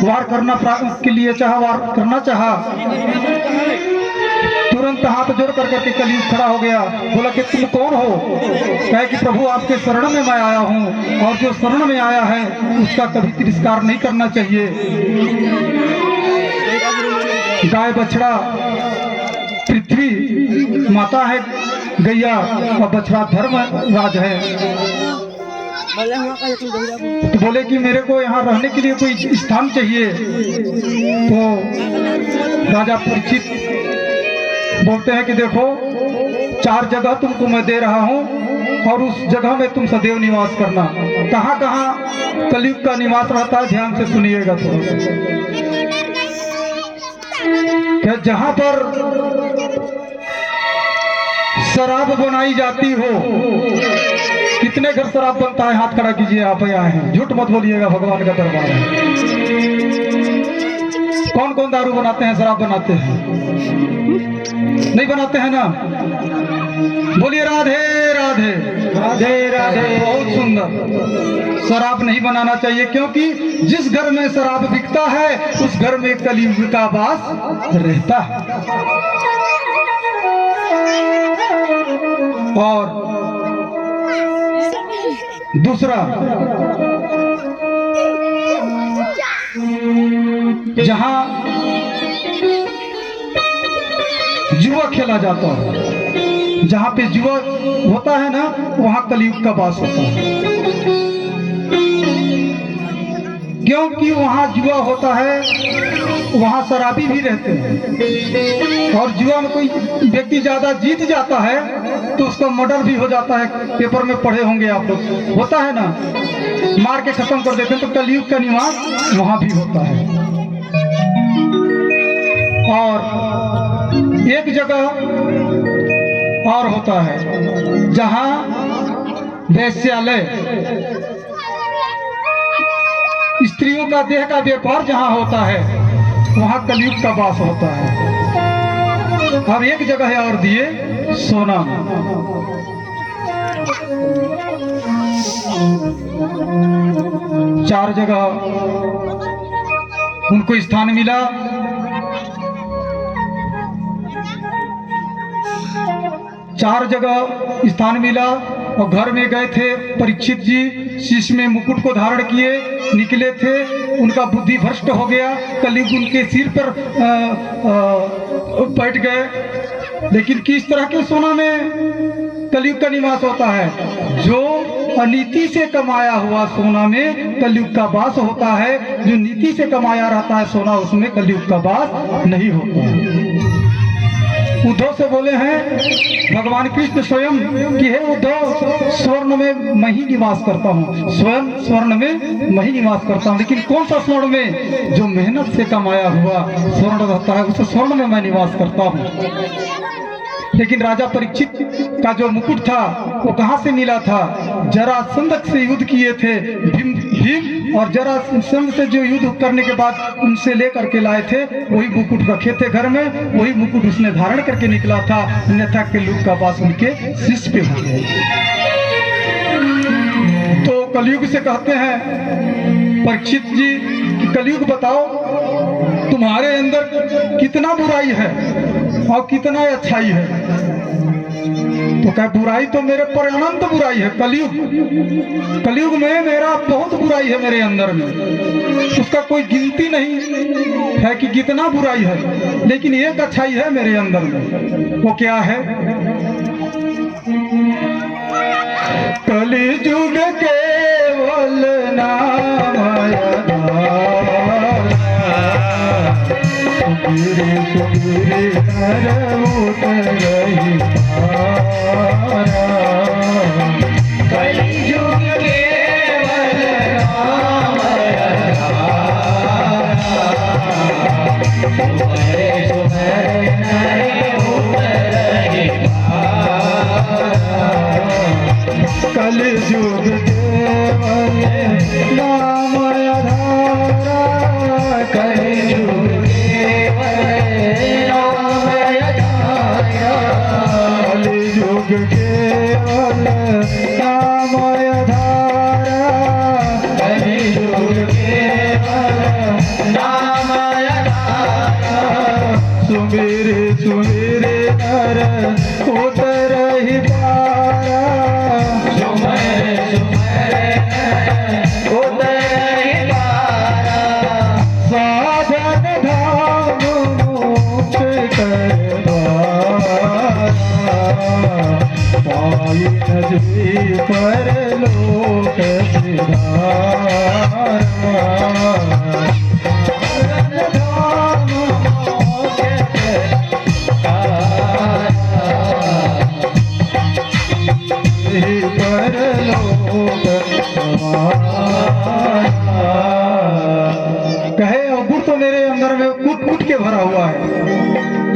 वार करना के लिए वार करना चाहा, तुरंत हाथ जोड़ कर करके कलयुग खड़ा हो गया। बोला कि तुम कौन हो? कहे कि प्रभु आपके शरण में मैं आया हूँ, और जो शरण में आया है उसका कभी तिरस्कार नहीं करना चाहिए। गाय बछड़ा पृथ्वी माता है गैया, और बछड़ा धर्म राज है। तो बोले कि मेरे को यहाँ रहने के लिए कोई स्थान चाहिए। तो राजा परीक्षित बोलते हैं कि देखो 4 जगह तुमको मैं दे रहा हूँ, और उस जगह में तुम सदैव निवास करना। कहाँ कहाँ कलयुग का निवास रहता है, ध्यान से सुनिएगा थोड़ा। जहाँ पर शराब बनाई जाती हो, कितने घर शराब बनता है? हाथ खड़ा कीजिए, आप आए हैं, झूठ मत बोलिएगा, भगवान का दरबार है। कौन कौन दारू बनाते हैं, शराब बनाते हैं? नहीं बनाते हैं ना? बोलिए राधे राधे राधे राधे। बहुत सुंदर। शराब नहीं बनाना चाहिए, क्योंकि जिस घर में शराब बिकता है उस घर में कलयुग का वास रहता है। और दूसरा, जहां जुआ खेला जाता है, जहां पे जुआ होता है ना, वहां कलयुग का वास होता है। क्योंकि वहां जुआ होता है, वहां शराबी भी रहते हैं, और जुआ में कोई व्यक्ति ज्यादा जीत जाता है तो उसका मर्डर भी हो जाता है। पेपर में पढ़े होंगे आप लोग, होता है ना, मार के खत्म कर देते हैं। तो कलयुग का निवास वहां भी होता है। और एक जगह और होता है जहां वैश्यालय, स्त्रियों का देह का व्यापार जहां होता है, वहां कलयुग का वास होता है। और एक जगह है और दिए सोना। चार जगह उनको स्थान मिला। चार जगह स्थान मिला और घर में गए थे। परीक्षित जी शीश में मुकुट को धारण किए निकले थे, उनका बुद्धि भ्रष्ट हो गया, कलयुग उनके सिर पर बैठ गए। लेकिन किस तरह के सोना में कलयुग का निवास होता है? जो अनीति से कमाया हुआ सोना में कलयुग का वास होता है। जो नीति से कमाया रहता है सोना, उसमें कलयुग का वास नहीं होता है। उद्धव से बोले हैं भगवान कृष्ण स्वयं कि हे उद्धव, स्वर्ण में मैं ही निवास करता हूँ, स्वयं स्वर्ण में मैं ही निवास करता हूँ। लेकिन कौन सा स्वर्ण में? जो मेहनत से कमाया हुआ स्वर्ण रहता है, उस स्वर्ण में मैं निवास करता हूँ। लेकिन राजा परीक्षित का जो मुकुट था वो कहाँ से मिला था? जरासंध से युद्ध किए थे भीम, और जरासंध से जो युद्ध करने के बाद उनसे लेकर के लाए थे, वही मुकुट रखे थे घर में, वही मुकुट उसने धारण करके निकला था। अन्यथा के लोग का वास उनके शीश पे हो गया। तो कलयुग से कहते हैं परीक्षित जी कि कलयुग बताओ तुम्हारे अंदर कितना बुराई है और कितना अच्छाई है? तो क्या बुराई तो मेरे पर अनंत बुराई है। कलयुग में मेरा बहुत बुराई है मेरे अंदर में, उसका कोई गिनती नहीं है कि कितना बुराई है। लेकिन एक अच्छाई है मेरे अंदर में, वो क्या है? कलयुग केवल नाम सुबीरे नर उतरहि पारा। कलयुग केवल नाम सुबह सुबह नर उतरहि पारा। कलयुग केवल नाम आधारा, कलयुग कलियुग केवल नाम आधारा, कलियुग केवल नाम आधारा, सुमेरे सुमेरे नर उतर ही पारा, सुमर सुमर उदय पारा, साधन धाम मोक्ष कर पारा, पाई नजरी परलोक सिधारा, साधन धाम मोक्ष कहे अवगुण तो मेरे अंदर में कूट कूट के भरा हुआ है,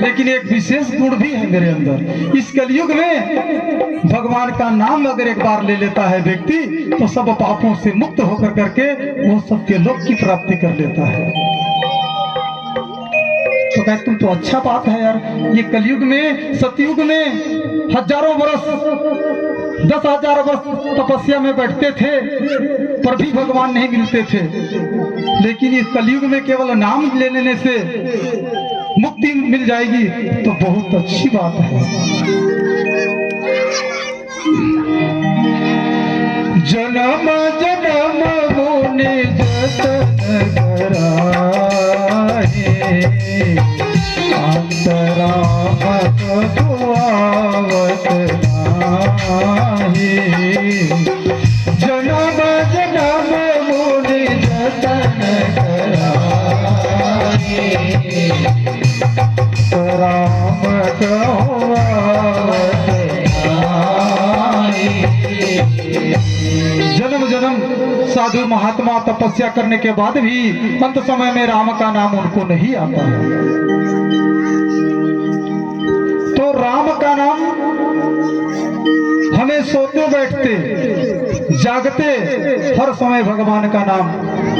लेकिन एक विशेष गुण भी है मेरे अंदर। इस कलयुग में भगवान का नाम अगर एक बार ले लेता है व्यक्ति तो सब पापों से मुक्त होकर करके वो सत्य लोक की प्राप्ति कर लेता है। तो कहते तुम तो अच्छा बात है यार, ये कलयुग में सतयुग में हजारों वर्ष 10,000 वर्ष तपस्या में बैठते थे पर भी भगवान नहीं मिलते थे, लेकिन इस कलयुग में केवल नाम ले लेने से मुक्ति मिल जाएगी तो बहुत अच्छी बात है। जन्म जन्म मुनि जतन कराहे, अंतराम दुआवत नाहि, जन्म जन्म मुनि जतन कराहे, राम दुआवत नाहि। जन्म जन्म साधु महात्मा तपस्या करने के बाद भी अंत समय में राम का नाम उनको नहीं आता है। तो राम का नाम हमें सोते बैठते जागते हर समय भगवान का नाम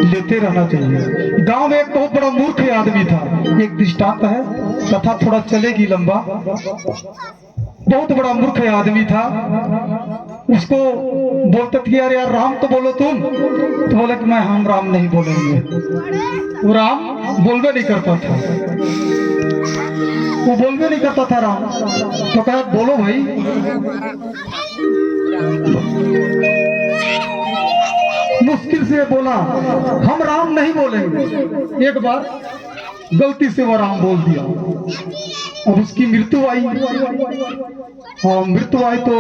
लेते रहना चाहिए। गांव में एक बहुत बड़ा मूर्ख आदमी था, एक दृष्टांत है, कथा थोड़ा चलेगी लंबा। बहुत बड़ा मूर्ख आदमी था, उसको बोलते थे यार यार राम तो बोलो तुम, तो बोले कि मैं हम राम नहीं बोलेंगे। वो राम बोलबे नहीं करता था, वो बोलबे नहीं करता था राम। तो कहा बोलो भाई, मुश्किल से बोला हम राम नहीं बोलेंगे। एक बार गलती से वो राम बोल दिया, अब उसकी मृत्यु आई। और मृत्यु आई तो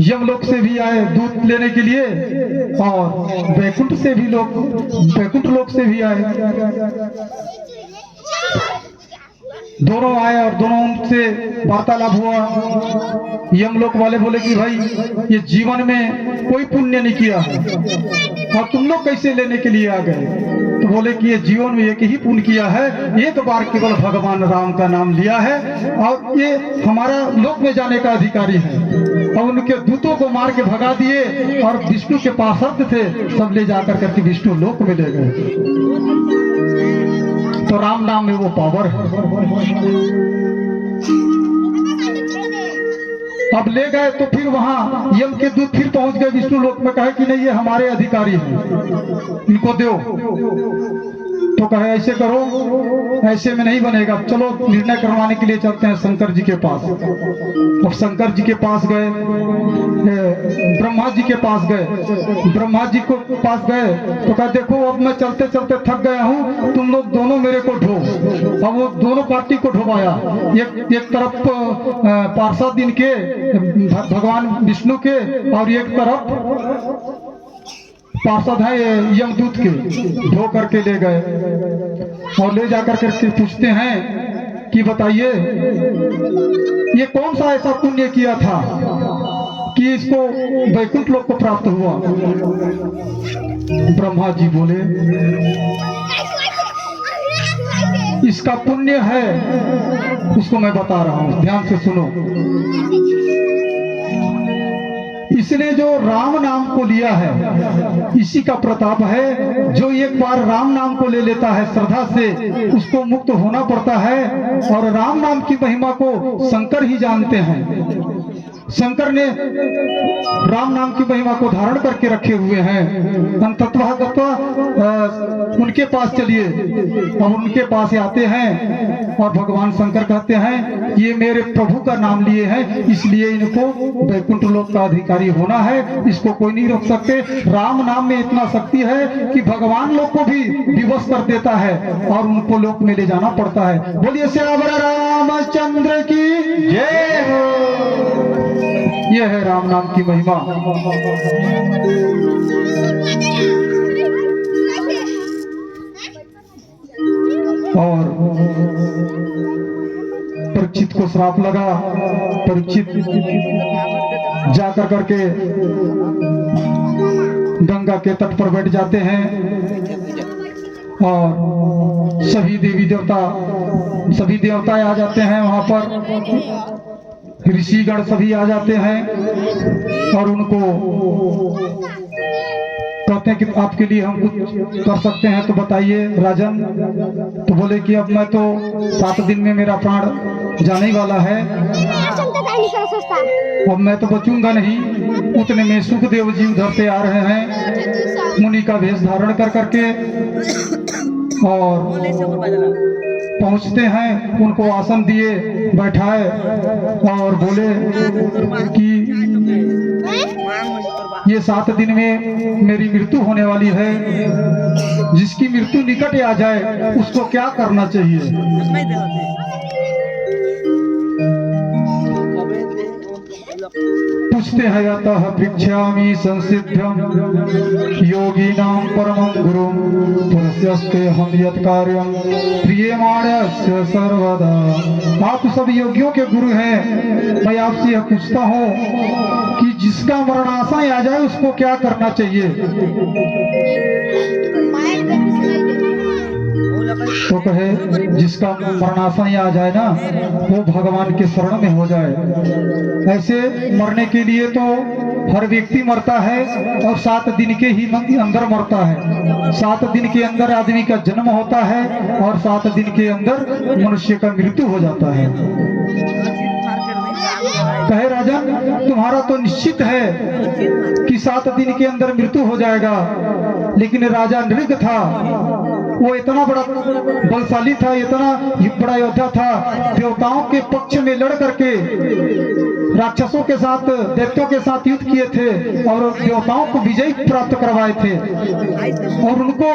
यमलोक से भी आए दूध लेने के लिए और वैकुंठ से भी लोग, वैकुंठ लोक से भी आए, दोनों आए और दोनों से वार्तालाप हुआ। यमलोक वाले बोले कि भाई ये जीवन में कोई पुण्य नहीं किया है और तुम लोग कैसे लेने के लिए आ गए? तो बोले कि ये जीवन में एक ही पुण्य किया है, एक बार केवल भगवान राम का नाम लिया है और ये हमारा लोक में जाने का अधिकारी है। और उनके दूतों को मार के भगा दिए और विष्णु के पार्षद थे, सब ले जाकर करके विष्णु लोक में ले गए। तो राम नाम में वो पावर है। अब ले गए तो फिर वहां यम के दूत फिर पहुंच गए विष्णु लोक में, कहे कि नहीं ये हमारे अधिकारी हैं, इनको दो। तो कहे ऐसे करो, ऐसे में नहीं बनेगा, चलो निर्णय करवाने के लिए चलते हैं शंकर जी के पास। अब शंकर जी के पास गए, ब्रह्मा जी के पास गए। ब्रह्मा जी को पास गए तो कहा देखो अब मैं चलते चलते थक गया हूँ, तुम लोग दोनों मेरे को ढो। अब वो दोनों पार्टी को ढोवाया, एक तरफ पार्षद इनके भगवान विष्णु के और एक तरफ पार्षद है यमदूत के, धो करके ले गए। और ले जाकर करके पूछते हैं कि बताइए ये कौन सा ऐसा पुण्य किया था कि इसको वैकुंठ लोक को प्राप्त हुआ? ब्रह्मा जी बोले इसका पुण्य है, उसको मैं बता रहा हूं, ध्यान से सुनो। इसने जो राम नाम को लिया है इसी का प्रताप है। जो एक बार राम नाम को ले लेता है श्रद्धा से, उसको मुक्त होना पड़ता है। और राम नाम की महिमा को शंकर ही जानते हैं। शंकर ने राम नाम की महिमा को धारण करके रखे हुए हैं। अंततः उनके पास चलिए, हम उनके पास आते हैं और भगवान शंकर कहते हैं ये मेरे प्रभु का नाम लिए हैं, इसलिए इनको वैकुंठ लोक का अधिकारी होना है, इसको कोई नहीं रोक सकते। राम नाम में इतना शक्ति है कि भगवान लोग को भी विवश कर देता है और उनको लोक में ले जाना पड़ता है। बोलिए श्यावर रामचंद्र की जय हो। यह है राम नाम की महिमा। और परीक्षित को श्राप लगा। परीक्षित जाकर करके गंगा के तट पर बैठ जाते हैं और सभी सभी देवता आ जाते हैं वहां पर, ऋषिगण सभी आ जाते हैं और उनको कहते हैं कि आपके लिए हम कुछ कर सकते हैं तो बताइए राजन। तो बोले कि अब मैं तो 7 दिन में मेरा प्राण जाने ही वाला है, अब मैं तो बचूंगा नहीं। उतने में सुखदेव जी उधर से आ रहे हैं मुनि का वेश धारण कर करके और पहुंचते हैं, उनको आसन दिए, बैठाए और बोले कि ये 7 दिन में मेरी मृत्यु होने वाली है, जिसकी मृत्यु निकट आ जाए उसको क्या करना चाहिए। पूछते हैं अतः पृच्छामि संसिद्ध्यं योगिनां परमं गुरुं पुरुषस्ते हम यत् कार्यं प्रियमाणस्य सर्वदा। आप सब योगियों के गुरु हैं, मैं आपसे यह पूछता हूँ कि जिसका मरणासन आ जाए उसको क्या करना चाहिए। तो कहे जिसका मरणासन आ जाए ना वो भगवान के शरण में हो जाए। ऐसे मरने के लिए तो हर व्यक्ति मरता है और 7 दिन के ही अंदर मरता है। 7 दिन के अंदर आदमी का जन्म होता है और 7 दिन के अंदर मनुष्य का मृत्यु हो जाता है। कहे राजन तुम्हारा तो निश्चित है कि 7 दिन के अंदर मृत्यु हो जाएगा, लेकिन राजा नृग था, वो इतना बड़ा बलशाली था, इतना बड़ा योद्धा था, देवताओं के पक्ष में लड़ करके राक्षसों के साथ दैत्यों के साथ युद्ध किए थे और देवताओं को विजय प्राप्त करवाए थे। और उनको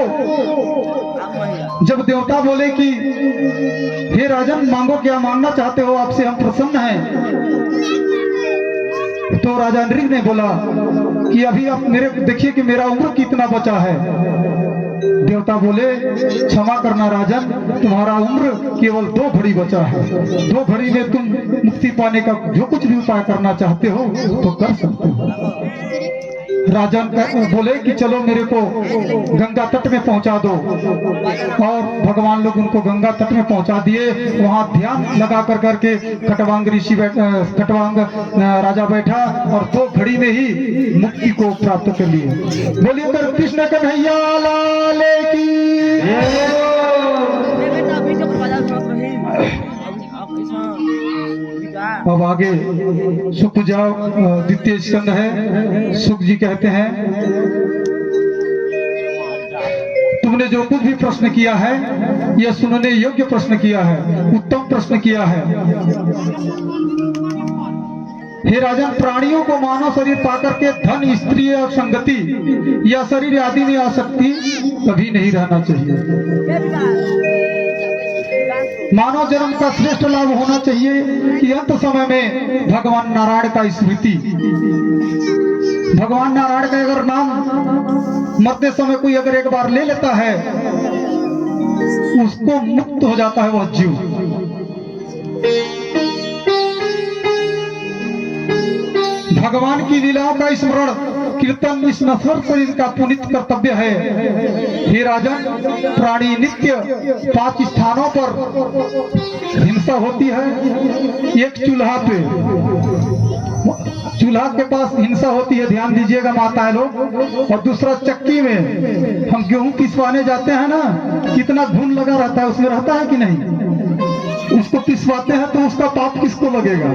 जब देवता बोले कि हे राजन मांगो, क्या मांगना चाहते हो, आपसे हम प्रसन्न हैं, तो राजा नृग ने बोला कि अभी आप मेरे देखिए कि मेरा उम्र कितना बचा है। देवता बोले क्षमा करना राजन, तुम्हारा उम्र केवल 2 घड़ी बचा है, 2 घड़ी में तुम मुक्ति पाने का जो कुछ भी उपाय करना चाहते हो तो कर सकते हो। राजन बोले कि चलो मेरे को गंगा तट में पहुंचा दो, और भगवान लोग उनको गंगा तट में पहुंचा दिए। वहां ध्यान लगा कर करके खटवांग ऋषि खटवांग राजा बैठा और 2 घड़ी में ही मुक्ति को प्राप्त कर लिए। बोलिए कर कृष्ण कन्हैया लाल की। अब आगे सुख जाओ, द्वितीय स्कंद है। सुख जी कहते हैं तुमने जो कुछ भी प्रश्न किया है यह सुनने योग्य प्रश्न किया है, उत्तम प्रश्न किया है। हे राजन, प्राणियों को मानव शरीर पाकर के धन, स्त्री और संगति या शरीर आदि में आसक्ति कभी नहीं रहना चाहिए। मानव जन्म का श्रेष्ठ लाभ होना चाहिए कि अंत समय में भगवान नारायण का स्मृति, भगवान नारायण का अगर नाम मरते समय कोई अगर एक बार ले लेता है उसको मुक्त हो जाता है वह जीव। भगवान की लीलाओं का स्मरण कीर्तन इस नश्वर शरीर का पुनित कर्तव्य है। हे राजन, प्राणी नित्य 5 स्थानों पर हिंसा होती है। एक चूल्हा पे, चूल्हा के पास हिंसा होती है, ध्यान दीजिएगा माताएं लोग। और दूसरा चक्की में हम गेहूं पिसवाने जाते हैं ना, कितना घुन लगा रहता है, उसमें रहता है कि नहीं, उसको पिसवाते हैं तो उसका पाप किसको लगेगा?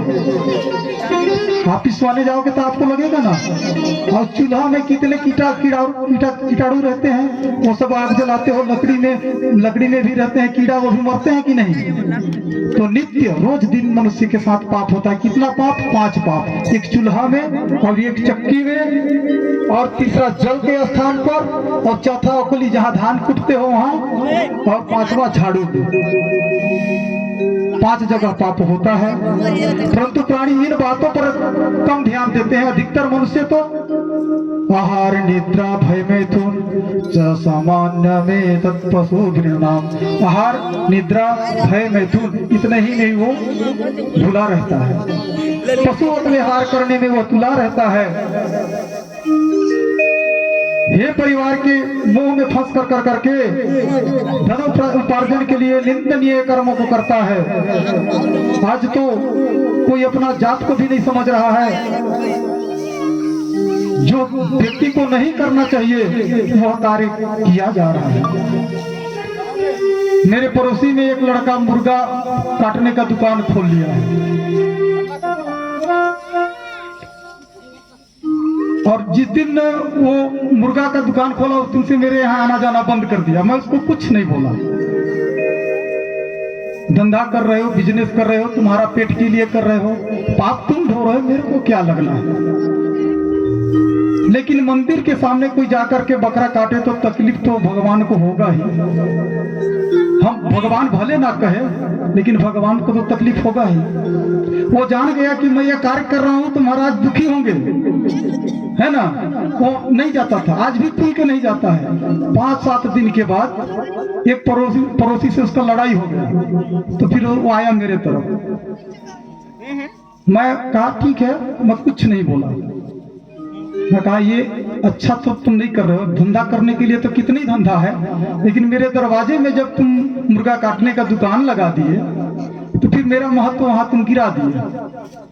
आप पिसवाने जाओगे तो आपको लगेगा ना। और चूल्हा में कितने कीटाणु रहते हैं, वो सब आग जलाते हो, लकड़ी में भी रहते हैं कीड़ा, वो भी मरते हैं कि नहीं? तो नित्य रोज दिन मनुष्य के साथ पाप होता है। कितना पाप? 5 पाप, एक चूल्हा में और एक चक्की में और तीसरा जल के स्थान पर और चौथा ओखली जहाँ धान कुटते हो वहां और 5वां झाड़ू पे। 5 जगह पाप होता है। परंतु प्राणी इन बातों पर कम ध्यान देते हैं। अधिकतर मनुष्य तो आहार निद्रा भय मैथुन च सामान्य में तत्पशु नाम, आहार निद्रा भय मैथुन इतने ही नहीं वो भूला रहता है। पशु विहार करने में वो तुला रहता है। हे परिवार के मोह में फंस कर करके धनोपार्जन के लिए निंदनीय कर्मों को करता है। आज तो कोई अपना जात को भी नहीं समझ रहा है। जो व्यक्ति को नहीं करना चाहिए वह कार्य किया जा रहा है। मेरे पड़ोसी में एक लड़का मुर्गा काटने का दुकान खोल लिया है और जिस दिन वो मुर्गा का दुकान खोला उस दिन से मेरे यहाँ आना जाना बंद कर दिया। मैं उसको कुछ नहीं बोला। धंधा कर रहे हो, बिजनेस कर रहे हो, तुम्हारा पेट के लिए कर रहे हो, पाप तुम ढो रहे हो, मेरे को क्या लगना है। लेकिन मंदिर के सामने कोई जाकर के बकरा काटे तो तकलीफ तो भगवान को होगा ही। हम भगवान भले ना कहे लेकिन भगवान को तो तकलीफ होगा ही। वो जान गया कि मैं ये कार्य कर रहा हूं तो महाराज दुखी होंगे, है ना। वो नहीं जाता था, आज भी खुल के नहीं जाता है। 5-7 दिन के बाद एक पड़ोसी से उसका लड़ाई हो गया तो फिर वो आया मेरे तरफ। मैं कहा ठीक है, मैं कुछ नहीं बोला। मैं कहा ये अच्छा तो तुम नहीं कर रहे हो, धंधा करने के लिए तो कितनी धंधा है, लेकिन मेरे दरवाजे में जब तुम मुर्गा काटने का दुकान लगा दिए तो फिर मेरा महत्व वहां तुम गिरा दिए।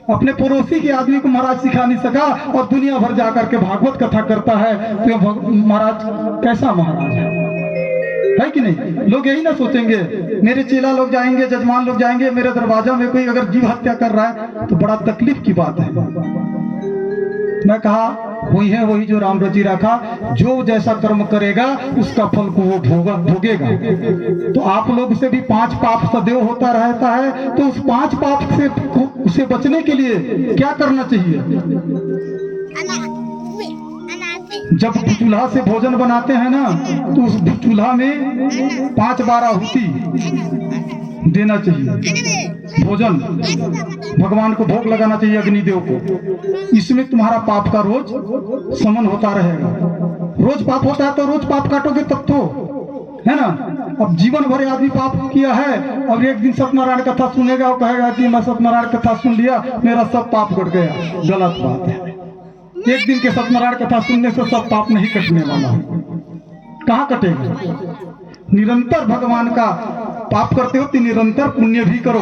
अपने पड़ोसी के आदमी को महाराज सिखा नहीं सका और दुनिया भर जाकर के भागवत कथा करता है तो महाराज कैसा महाराज है कि नहीं। लोग यही ना सोचेंगे, मेरे चेला लोग जाएंगे, जजमान लोग जाएंगे, मेरे दरवाजा में कोई अगर जीव हत्या कर रहा है तो बड़ा तकलीफ की बात है। मैं कहा वही है वही जो राम रची रखा, जो जैसा कर्म करेगा उसका फल को वो भोगेगा। तो आप लोग से भी 5 पाप सदैव होता रहता है, तो उस 5 पाप से बचने के लिए क्या करना चाहिए? जब चूल्हा से भोजन बनाते हैं ना तो उस चूल्हा में 5 बार आहुति देना चाहिए। भोजन भगवान को भोग लगाना चाहिए, अग्निदेव को। इसमें तुम्हारा पाप का रोज समन होता रहेगा। रोज पाप होता है तो रोज पाप काटोगे तब तो, है ना। अब जीवन भर आदमी पाप किया है और एक दिन सत्यनारायण कथा सुनेगा और कहेगा कि मैं सत्यनारायण कथा सुन लिया, मेरा सब पाप कट गया। गलत बात है। एक दिन के सत्यनारायण कथा सुनने से सब पाप नहीं कटने वाला है। कहाँ कटेगा? निरंतर भगवान का पाप करते हो तो निरंतर पुण्य भी करो।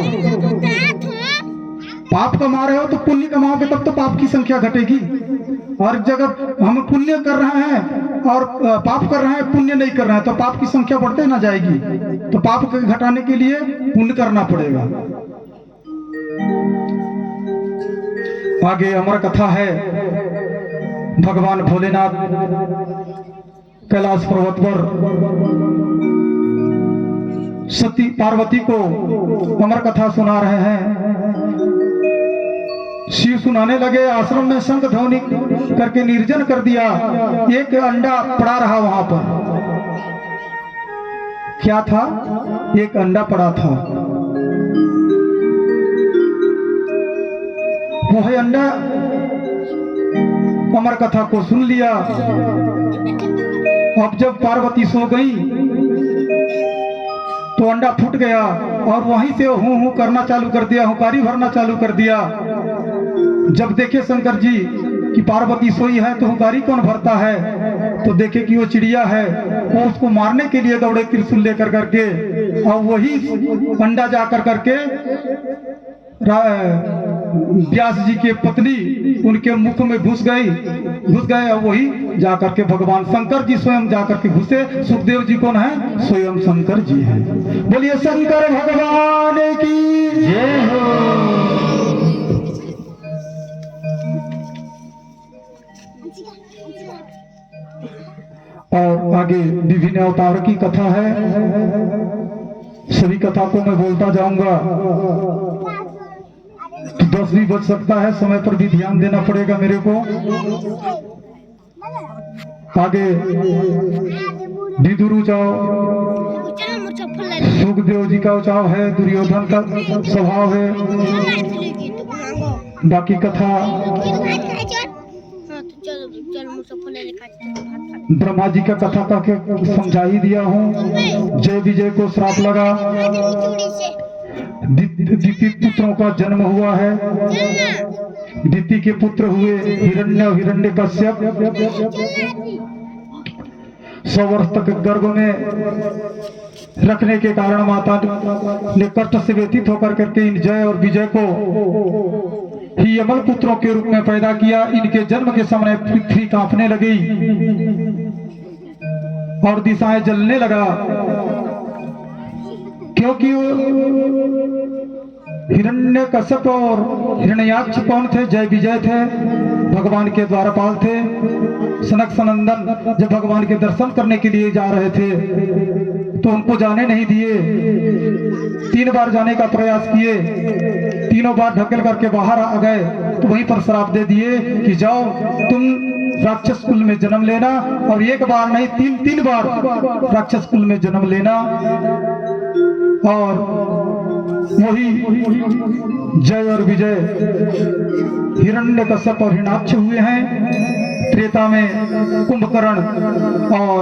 पाप कमा रहे हो तो पुण्य कमाओगे तब तो पाप की संख्या घटेगी। और जगह हम पुण्य कर रहे हैं और पाप कर रहे हैं, पुण्य नहीं कर रहे हैं, तो पाप की संख्या बढ़ते ना जाएगी। तो पाप को घटाने के लिए पुण्य करना पड़ेगा। आगे अमर कथा है, भगवान भोलेनाथ कैलाश पर्वत पर सती पार्वती को अमर कथा सुना रहे हैं। शिव सुनाने लगे, आश्रम में शंख ध्वनि करके निर्जन कर दिया। एक अंडा पड़ा रहा वहां पर। क्या था? एक अंडा पड़ा था। वह अंडा अमर कथा को सुन लिया। अब जब पार्वती सो गई तो अंडा फूट गया और वहीं से हूं हूं करना चालू कर दिया, हुंकारी भरना चालू कर दिया। जब देखे शंकर जी कि पार्वती सोई है तो हुंकारी कौन भरता है, तो देखे कि वो चिड़िया है। वो उसको मारने के लिए दौड़े त्रिशूल लेकर करके, और वही अंडा जाकर करके व्यास जी के पत्नी उनके मुख में घुस गए और वही जाकर के भगवान शंकर जी स्वयं जाकर के घुसे। सुखदेव जी कौन है? स्वयं शंकर जी हैं। बोलिए शंकर भगवान की। आगे विभिन्न अवतार की कथा है। सभी कथा को मैं बोलता जाऊंगा तो 10 भी बज सकता है, समय पर भी ध्यान देना पड़ेगा मेरे को। आगे विदुर उचाव, सुखदेव जी का उचाव है, दुर्योधन का स्वभाव है, बाकी कथा ब्रह्मा जी का कथा करके समझा ही दिया हूँ। जय विजय को श्राप लगा, दिति पुत्रों का जन्म हुआ है। दिति के पुत्र हुए हिरण्यकश्यप। 100 वर्ष तक गर्भ में रखने के कारण माता ने कष्ट से व्यतीत होकर करके इन जय और विजय को ही यमल पुत्रों के रूप में पैदा किया। इनके जन्म के समय पृथ्वी कांपने लगी और दिशाएं जलने लगा, क्योंकि हिरण्यकश्यप और हिरण्याक्ष कौन थे? जय विजय थे, भगवान के द्वारपाल थे। सनक सनंदन जब भगवान के दर्शन करने के लिए जा रहे थे तो उनको जाने नहीं दिए। 3 बार जाने का प्रयास किए, तीनों बार ढकेल करके बाहर आ गए, तो वहीं पर श्राप दे दिए कि जाओ तुम राक्षस कुल में जन्म लेना, और 1 बार नहीं 3 बार राक्षस कुल में जन्म लेना। और वही जय और विजय हिरण्यकश्यप और हिरण्याक्ष हुए हैं। त्रेता में कुंभकर्ण और